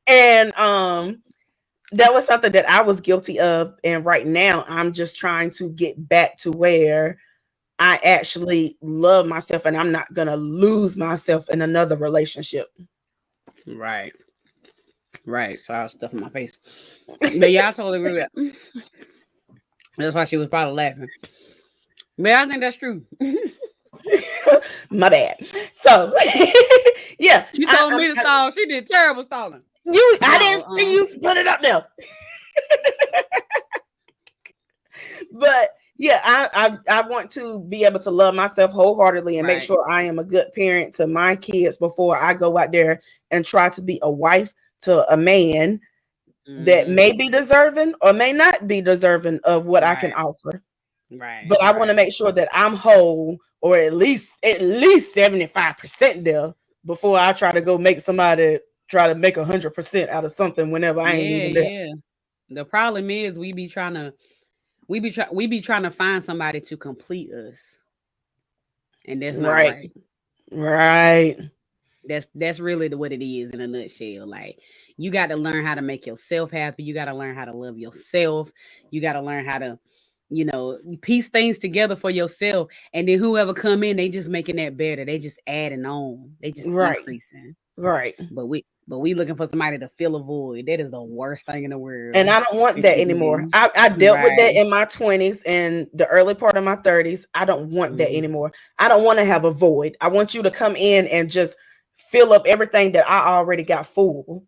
and that was something that I was guilty of. And right now I'm just trying to get back to where I actually love myself and I'm not gonna lose myself in another relationship. Right. Right. Saw stuff in my face. But yeah, I totally agree with that. That's why she was probably laughing. But I think that's true. My bad. So yeah. You told me to stall. She did terrible stalling. I didn't see you put it up there. But yeah, I want to be able to love myself wholeheartedly and make sure I am a good parent to my kids before I go out there and try to be a wife to a man that may be deserving or may not be deserving of what I can offer. Right. But I want to make sure that I'm whole, or at least 75% there before I try to go make somebody try to make 100% out of something whenever I ain't even there. Yeah. The problem is we be trying to find somebody to complete us. And that's not right. Right. That's really what it is in a nutshell. Like, you got to learn how to make yourself happy. You got to learn how to love yourself. You got to learn how to, piece things together for yourself. And then whoever come in, they just making that better. They just adding on. They just increasing. Right. But we looking for somebody to fill a void. That is the worst thing in the world. And I don't want that anymore. I dealt with that in my 20s and the early part of my 30s. I don't want that anymore. I don't want to have a void. I want you to come in and just fill up everything that I already got full.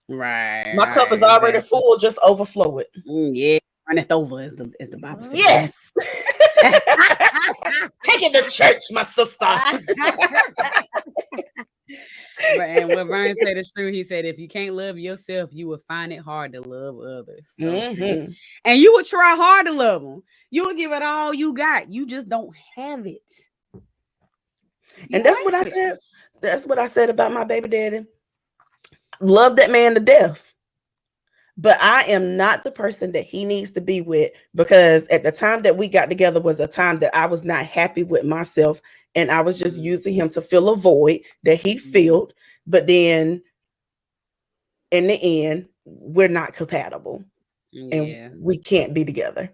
Right. My cup is already full. Just overflow it. Yeah. Run it over is the Bible says. Yes. Take it to church, my sister. And what Vern said is true. He said, if you can't love yourself, you will find it hard to love others. So and you would try hard to love them. You would give it all you got. You just don't have it. And that's what I said. That's what I said about my baby daddy. Love that man to death. But I am not the person that he needs to be with, because at the time that we got together was a time that I was not happy with myself, and I was just using him to fill a void that he filled. But then in the end, we're not compatible and we can't be together.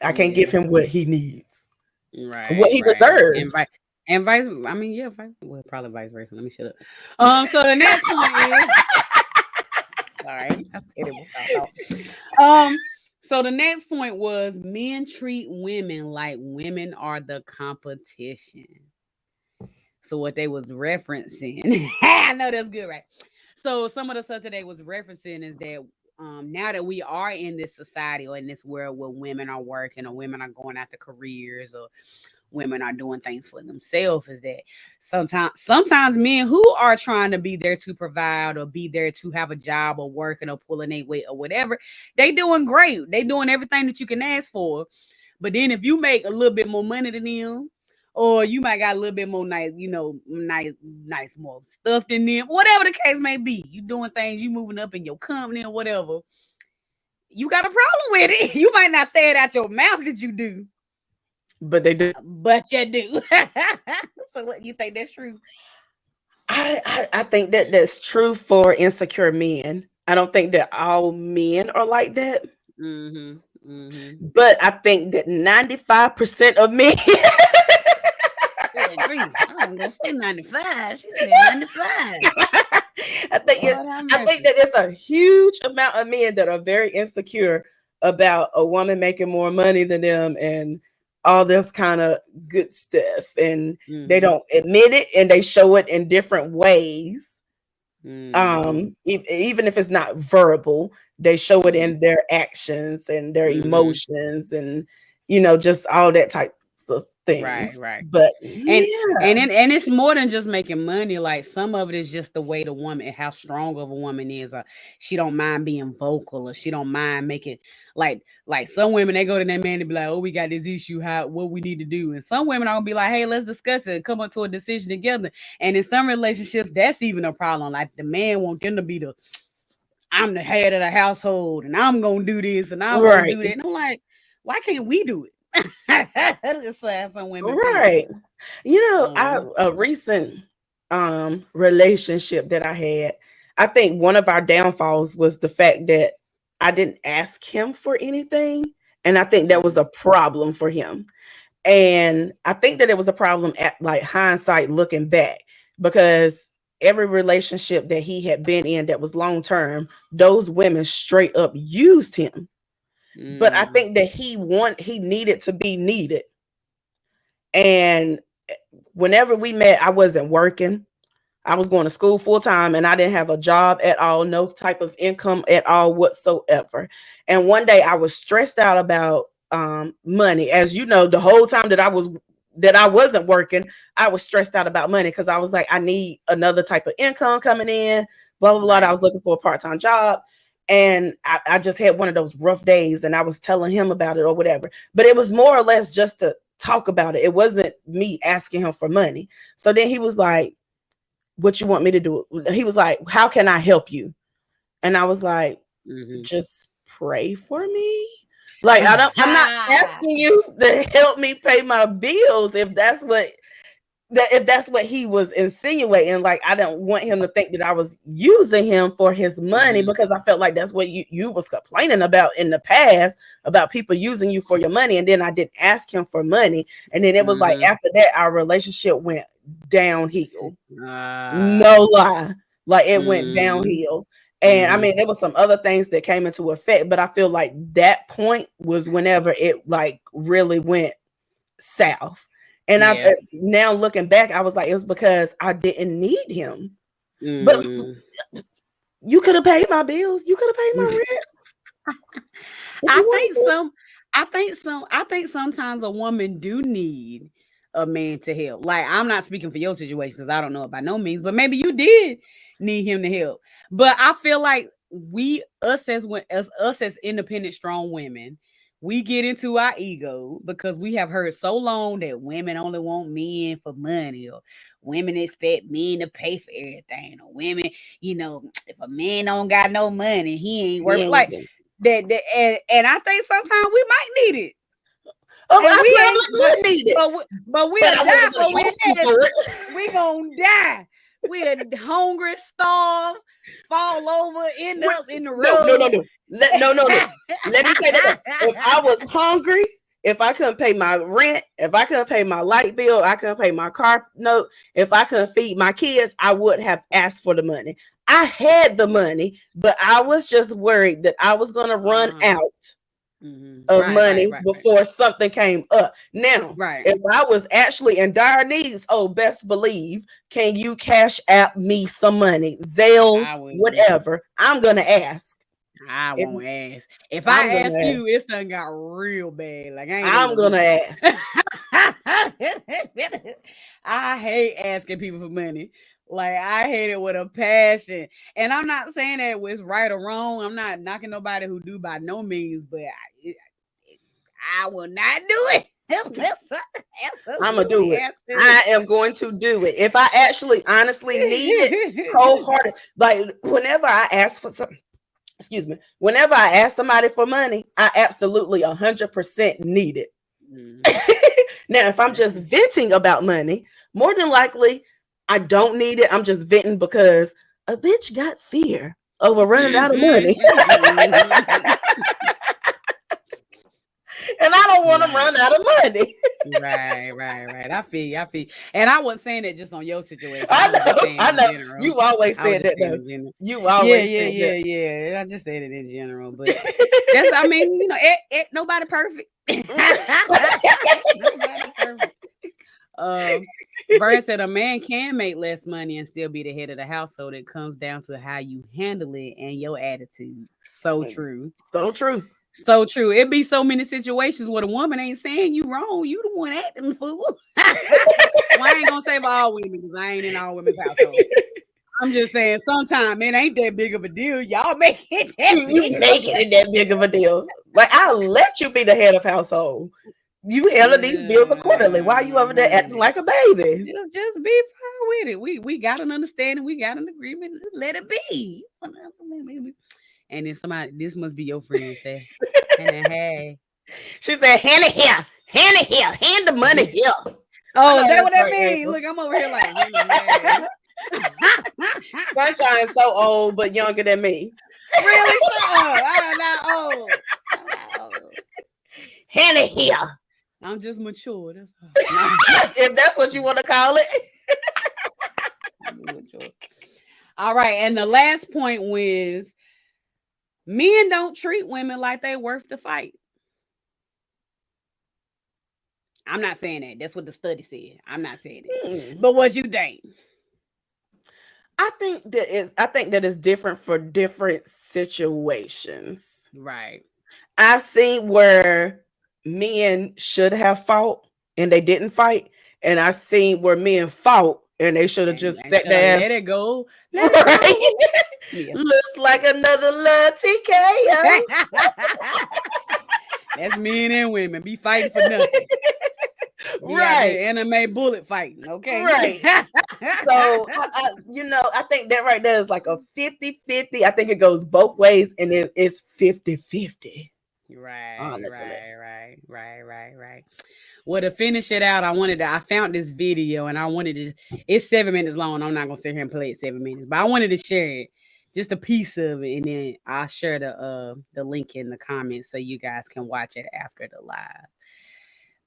I can't give him what he needs, what he deserves. And vice, probably vice versa. Let me shut up. So the next one is sorry, I said it without. So the next point was men treat women like women are the competition. So what they was referencing, I know that's good, right? So some of the stuff that they was referencing is that now that we are in this society or in this world where women are working or women are going after careers or women are doing things for themselves, is that sometimes men who are trying to be there to provide or be there to have a job or working or pulling a weight or whatever, they doing great. They doing everything that you can ask for. But then if you make a little bit more money than them, or you might got a little bit more nice more stuff than them, whatever the case may be, you doing things, you moving up in your company or whatever, you got a problem with it. You might not say it out your mouth that you do, but they do. But you do. So what, you think that's true? I think that that's true for insecure men. I don't think that all men are like that. But I think that 95% of men I'm gonna say 95. She said 95. I think that there's a huge amount of men that are very insecure about a woman making more money than them and all this kind of good stuff, and they don't admit it and they show it in different ways. Even if it's not verbal, they show it in their actions and their emotions and just all that type of things. Right. But and it's more than just making money. Like, some of it is just the way the woman, how strong of a woman is, or she don't mind being vocal, or she don't mind making like some women, they go to their man and be like, oh, we got this issue, what we need to do. And some women are gonna be like, hey, let's discuss it and come up to a decision together. And in some relationships, that's even a problem. Like, the man want them to be I'm the head of the household and I'm gonna do this and I'm gonna do that. And I'm like, why can't we do it? Some women Right. You know, feel. a recent relationship that I had, I think one of our downfalls was the fact that I didn't ask him for anything. And I think that was a problem for him. And I think that it was a problem at like hindsight looking back, because every relationship that he had been in that was long term, those women straight up used him. But I think that he needed to be needed. And whenever we met, I wasn't working. I was going to school full time and I didn't have a job at all, no type of income at all whatsoever. And one day I was stressed out about money. As you know, the whole time that I wasn't working, I was stressed out about money because I was like, I need another type of income coming in, blah, blah, blah. Right. I was looking for a part-time job. And I just had one of those rough days and I was telling him about it or whatever. But it was more or less just to talk about it. It wasn't me asking him for money. So then he was like, what you want me to do? He was like, how can I help you? And I was like, just pray for me. Like, I'm not asking you to help me pay my bills if that's what he was insinuating. Like, I didn't want him to think that I was using him for his money, because I felt like that's what you was complaining about in the past, about people using you for your money. And then I didn't ask him for money. And then it was like, after that, our relationship went downhill. No lie. Like, it went downhill. And I mean, there was some other things that came into effect, but I feel like that point was whenever it like really went south. And I now looking back, I was like, it was because I didn't need him. But you could have paid my bills. You could have paid my rent. I think sometimes a woman do need a man to help. Like, I'm not speaking for your situation because I don't know it by no means, but maybe you did need him to help. But I feel like us as independent, strong women, we get into our ego because we have heard so long that women only want men for money, or women expect men to pay for everything, or women, if a man don't got no money, he ain't worth like that. And I think sometimes we might need it. Oh, I need it. But we'll die for it. We gonna die. We're hungry, starve, fall over, end up in the road. No. Let me tell you that. If I was hungry, if I couldn't pay my rent, if I couldn't pay my light bill, I couldn't pay my car note, if I couldn't feed my kids, I would have asked for the money. I had the money, but I was just worried that I was going to run out of money before something came up. Now, if I was actually in dire needs, best believe, can you cash app me some money? Zelle, whatever. I'm going to ask. I won't ask. If I ask you, it's done got real bad. Like, I'm gonna ask. I hate asking people for money. Like, I hate it with a passion. And I'm not saying that it's right or wrong. I'm not knocking nobody who do by no means, but I will not do it. I'm gonna do it. I am going to do it. If I actually honestly need it wholehearted. Like, whenever I ask for something, whenever I ask somebody for money, I absolutely 100% need it. Now, if I'm just venting about money, more than likely I don't need it. I'm just venting because a bitch got fear over running out of money. And I don't want to run out of money. Right. I feel you. And I wasn't saying that just on your situation. I know. You always said that though. You always said that. Yeah. I just said it in general. But that's, I mean, nobody perfect. Nobody perfect. Vern said a man can make less money and still be the head of the household. It comes down to how you handle it and your attitude. So true. So true. So true. It be so many situations where the woman ain't saying you wrong. You the one acting the fool. Well, I ain't gonna say for all women because I ain't in all women's household. I'm just saying sometimes it ain't that big of a deal. Y'all make it that big. You making it that big of a deal. Like, I'll let you be the head of household. You handle these bills accordingly. Why are you over there acting like a baby? Just be fine with it. We got an understanding. We got an agreement. Just let it be. And then somebody, this must be your friend, say, and then, hey, She said, hand it here. Hand it here. Hand the money here. Oh, is that what that means? Look, I'm over here like, Sunshine's so old, but younger than me. Really? Shut up. I'm not old. Hand it here. I'm just mature. That's all. If that's what you want to call it. All right. And the last point was men don't treat women like they worth the fight. I'm not saying that. That's what the study said. I'm not saying it. But what you think? I think that is different for different situations. Right. I've seen where men should have fought and they didn't fight, and I've seen where men fought and they should have just sat there. Let it go. Let it go. Yeah. Looks like another love TKO. That's men and women be fighting for nothing. Right. Anime bullet fighting. Okay. Right. So, I think that right there is like a 50-50. I think it goes both ways, and it's 50-50. Right. Honestly. Right. Well, to finish it out, I found this video and I wanted to, it's 7 minutes long. I'm not going to sit here and play it 7 minutes, but I wanted to share it, just a piece of it. And then I'll share the link in the comments so you guys can watch it after the live.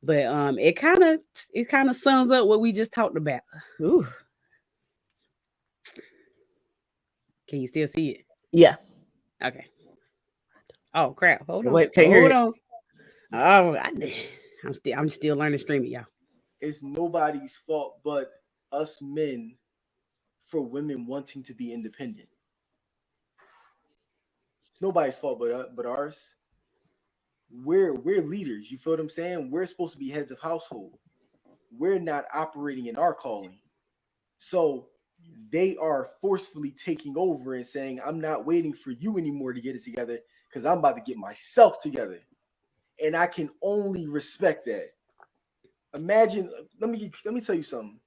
But it kind of sums up what we just talked about. Ooh. Can you still see it? Yeah. Okay. Oh crap! Hold on. Wait, hold on. Oh, I'm still learning streaming, y'all. It's nobody's fault but us men for women wanting to be independent. It's nobody's fault but ours. We're leaders. You feel what I'm saying? We're supposed to be heads of household. We're not operating in our calling. So they are forcefully taking over and saying, I'm not waiting for you anymore to get it together because I'm about to get myself together. And I can only respect that. Imagine, let me tell you something.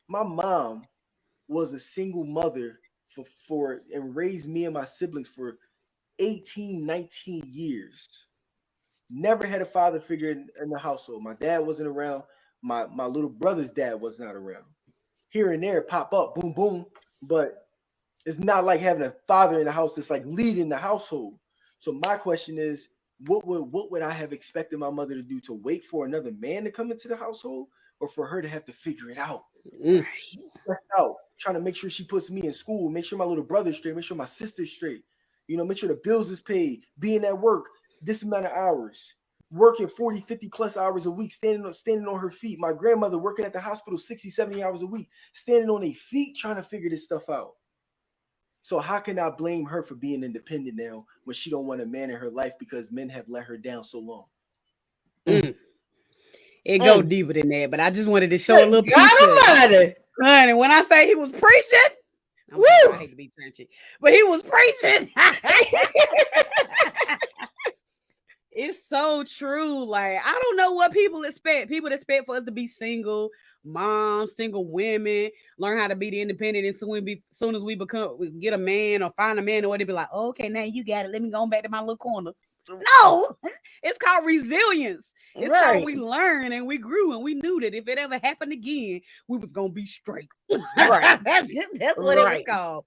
My mom was a single mother for and raised me and my siblings for 18, 19 years. Never had a father figure in the household. My dad wasn't around. My little brother's dad was not around. Here and there, pop up, boom, boom. But it's not like having a father in the house that's like leading the household. So my question is, what would I have expected my mother to do? To wait for another man to come into the household, or for her to have to figure it out? Stressed out, trying to make sure she puts me in school, make sure my little brother's straight, make sure my sister's straight. Make sure the bills is paid, being at work this amount of hours, working 40, 50 plus hours a week, standing on her feet. My grandmother working at the hospital 60, 70 hours a week, standing on their feet, trying to figure this stuff out. So how can I blame her for being independent now when she don't want a man in her life because men have let her down so long? It go deeper than that, but I just wanted to show a little piece of it. Honey, when I say he was preaching, I hate to be churchy, but he was preaching. It's so true. Like, I don't know what people expect. People expect for us to be single moms, single women, learn how to be the independent. And soon as we get a man or find a man, or they be like, oh, okay, now you got it. Let me go back to my little corner. No, it's called resilience. It's how we learn and we grew and we knew that if it ever happened again, we was gonna be straight. Right. That's what it was called.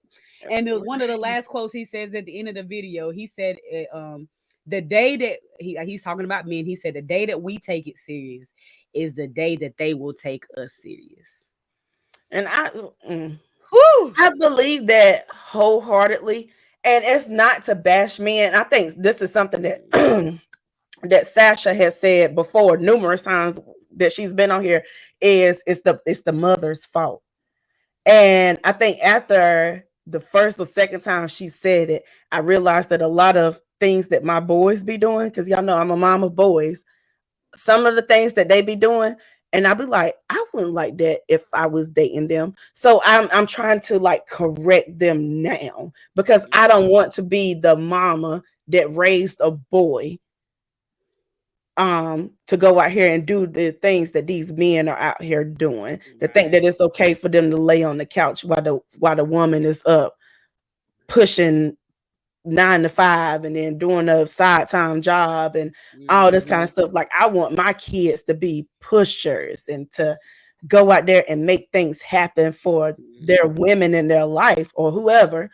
And one of the last quotes he says at the end of the video, he said, the day that he's talking about men, he said, the day that we take it serious is the day that they will take us serious. And I believe that wholeheartedly. And it's not to bash men. I think this is something that that Sasha has said before numerous times that she's been on here, is it's the mother's fault. And I think after the first or second time she said it, I realized that a lot of things that my boys be doing, because y'all know I'm a mom of boys, some of the things that they be doing, and I'll be like, I wouldn't like that if I was dating them. So I'm trying to like correct them now, because I don't want to be the mama that raised a boy to go out here and do the things that these men are out here doing. To think that it's okay for them to lay on the couch while the woman is up pushing 9 to 5 and then doing a side time job and all this kind of stuff. Like, I want my kids to be pushers and to go out there and make things happen for their women in their life or whoever,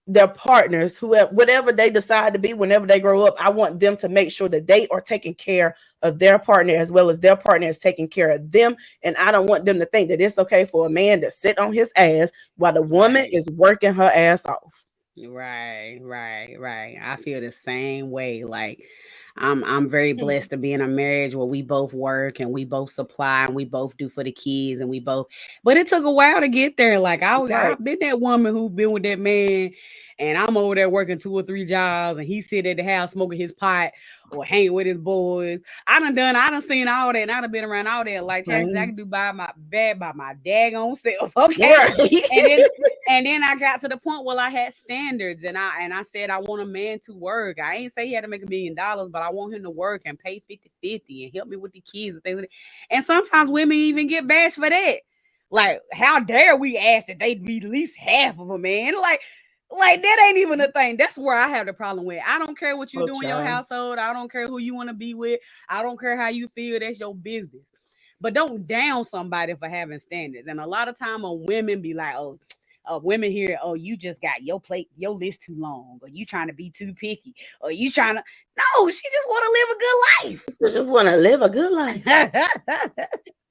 their partners, whoever, whatever they decide to be whenever they grow up. I want them to make sure that they are taking care of their partner as well as their partner is taking care of them. And I don't want them to think that it's okay for a man to sit on his ass while the woman is working her ass off. Right. I feel the same way. Like, I'm very blessed to be in a marriage where we both work and we both supply and we both do for the kids and we both. But it took a while to get there. Like, I've been that woman who's been with that man, and I'm over there working 2 or 3 jobs, and he sit at the house smoking his pot or hanging with his boys. I done seen all that, and I done been around all that. Like, chances I can do by my daggone self. Okay. Right. And then I got to the point where I had standards, and I said I want a man to work. I ain't say he had to make $1 million, but I want him to work and pay 50-50 and help me with the kids and things like that. And sometimes women even get bashed for that. Like, how dare we ask that they be at least half of a man? Like that ain't even a thing. That's where I have the problem with. I don't care what you do in your household. I don't care who you want to be with. I don't care how you feel. That's your business. But don't down somebody for having standards. And a lot of time women be like, women here, you just got your list too long, or you trying to be too picky, or you trying to. No, she just want to live a good life. She just want to live a good life.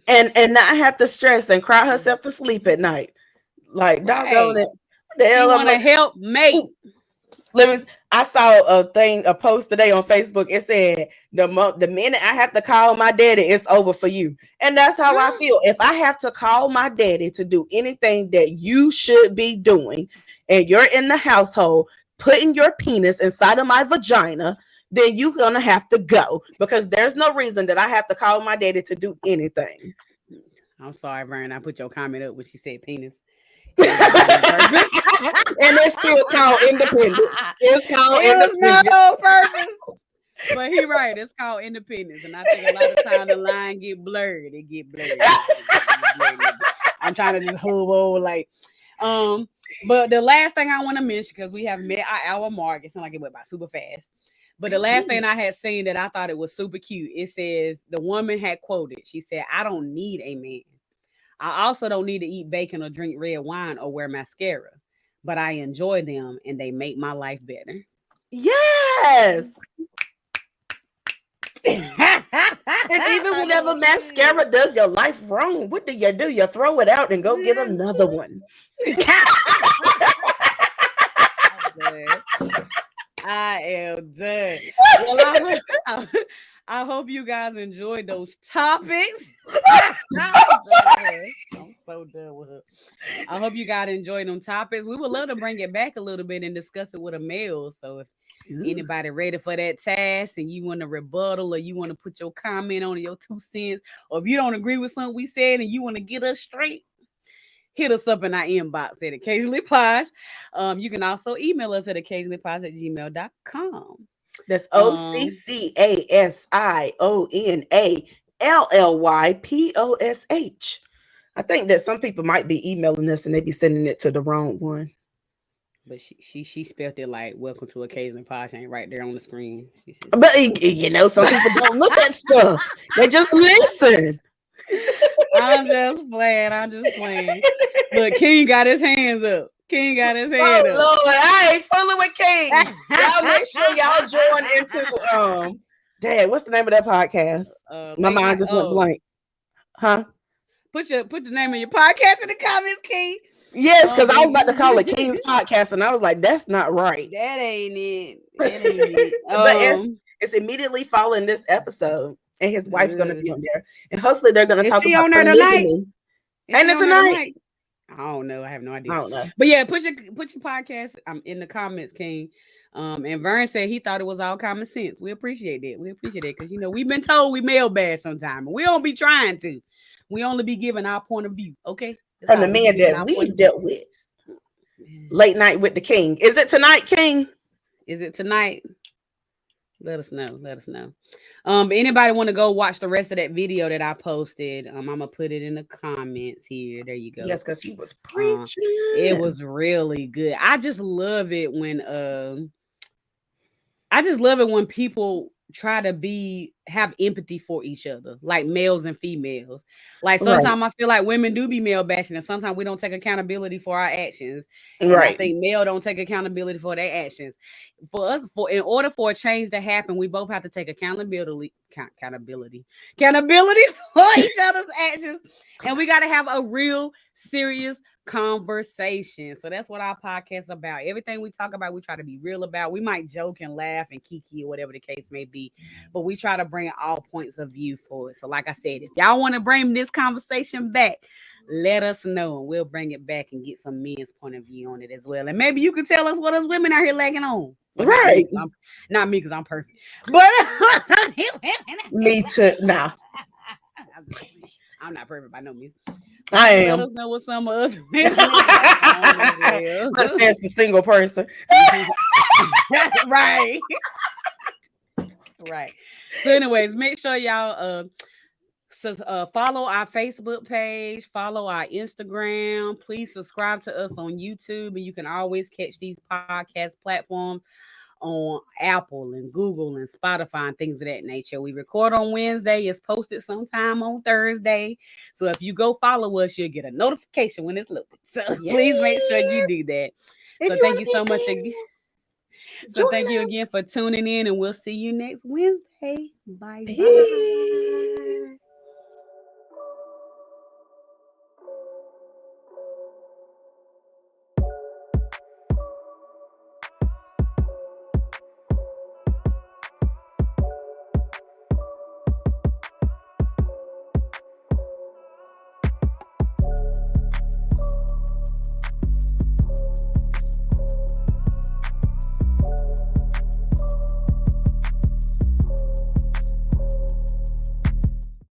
and not have to stress and cry herself to sleep at night. Like, doggone it. The hell, want to help mate. I saw a post today on Facebook. It said the minute I have to call my daddy, it's over for you. And that's how I feel. If I have to call my daddy to do anything that you should be doing, and you're in the household putting your penis inside of my vagina, then you're gonna have to go, because there's no reason that I have to call my daddy to do anything. I'm sorry, Vern. I put your comment up when she said penis. And it's still called independence. It's called independence. No purpose. But he right. It's called independence. And I think a lot of times the line get blurred. It get blurred. I'm trying to just hold on like but the last thing I want to mention, because we have met our hour mark, it sounds like it went by super fast. But the last thing I had seen that I thought it was super cute, it says the woman had quoted, she said, "I don't need a man. I also don't need to eat bacon or drink red wine or wear mascara, but I enjoy them and they make my life better." Yes. And even whenever mascara does your life wrong, what do? You throw it out and go get another one. I am done. Well, I hope you guys enjoyed those topics. I'm so done with her. I hope you guys enjoyed them topics. We would love to bring it back a little bit and discuss it with a male. So if anybody ready for that task and you want to rebuttal, or you want to put your comment on your 2 cents, or if you don't agree with something we said and you want to get us straight, hit us up in our inbox at Occasionally Posh. You can also email us at occasionallyposh@gmail.com. That's OCCASIONALLYPOSH. I think that some people might be emailing us and they be sending it to the wrong one. But she spelled it like "Welcome to Occasionally Posh," ain't right there on the screen. But some people don't look at stuff; they just listen. I'm just playing. Look, King got his hands up. Oh, Lord, I ain't fooling with King. Y'all make sure y'all join into Dad, what's the name of that podcast? My mind just went blank. Huh? Put the name of your podcast in the comments, King. Yes, because I was about to call it King's Podcast, and I was like, that's not right. That ain't it. But it's immediately following this episode, and his wife's gonna be on there, and hopefully they're gonna talk about polygamy. And it's tonight. I don't know. I have no idea. I don't know. But yeah, put your podcast in the comments, King. And Vern said he thought it was all common sense. We appreciate that. Because we've been told we male bad sometimes, and we don't be trying to. We only be giving our point of view. Okay. From the man that we dealt with. Late night with the King. Is it tonight, King? Is it tonight? Let us know. Anybody want to go watch the rest of that video that I posted? I'm gonna put it in the comments here. There you go. Yes, because he was preaching. It was really good. I just love it when I just love it when people try to have empathy for each other, like males and females. Like sometimes I feel like women do be male bashing, and sometimes we don't take accountability for our actions. And I think male don't take accountability for their actions. For us, in order for a change to happen, we both have to take accountability for each other's actions, and we got to have a real serious conversation. So that's what our podcast is about. Everything we talk about, we try to be real about. We might joke and laugh and kiki or whatever the case may be, but we try to bring all points of view for it. So like I said, if y'all want to bring this conversation back, let us know and we'll bring it back and get some men's point of view on it as well. And maybe you can tell us what us women out here lacking on. Well, right. Not me, because I'm perfect. But me too. Nah. I'm not perfect by no means. I am. Let us know what some of us because there's the single person. Right. Right. So anyways, make sure y'all follow our Facebook page, follow our Instagram. Please subscribe to us on YouTube, and you can always catch these podcast platforms on Apple and Google and Spotify and things of that nature. We record on Wednesday. It's posted sometime on Thursday. So if you go follow us, you'll get a notification when it's loaded. So please make sure you do that. So thank you so much again. So thank you again for tuning in, and we'll see you next Wednesday. Bye.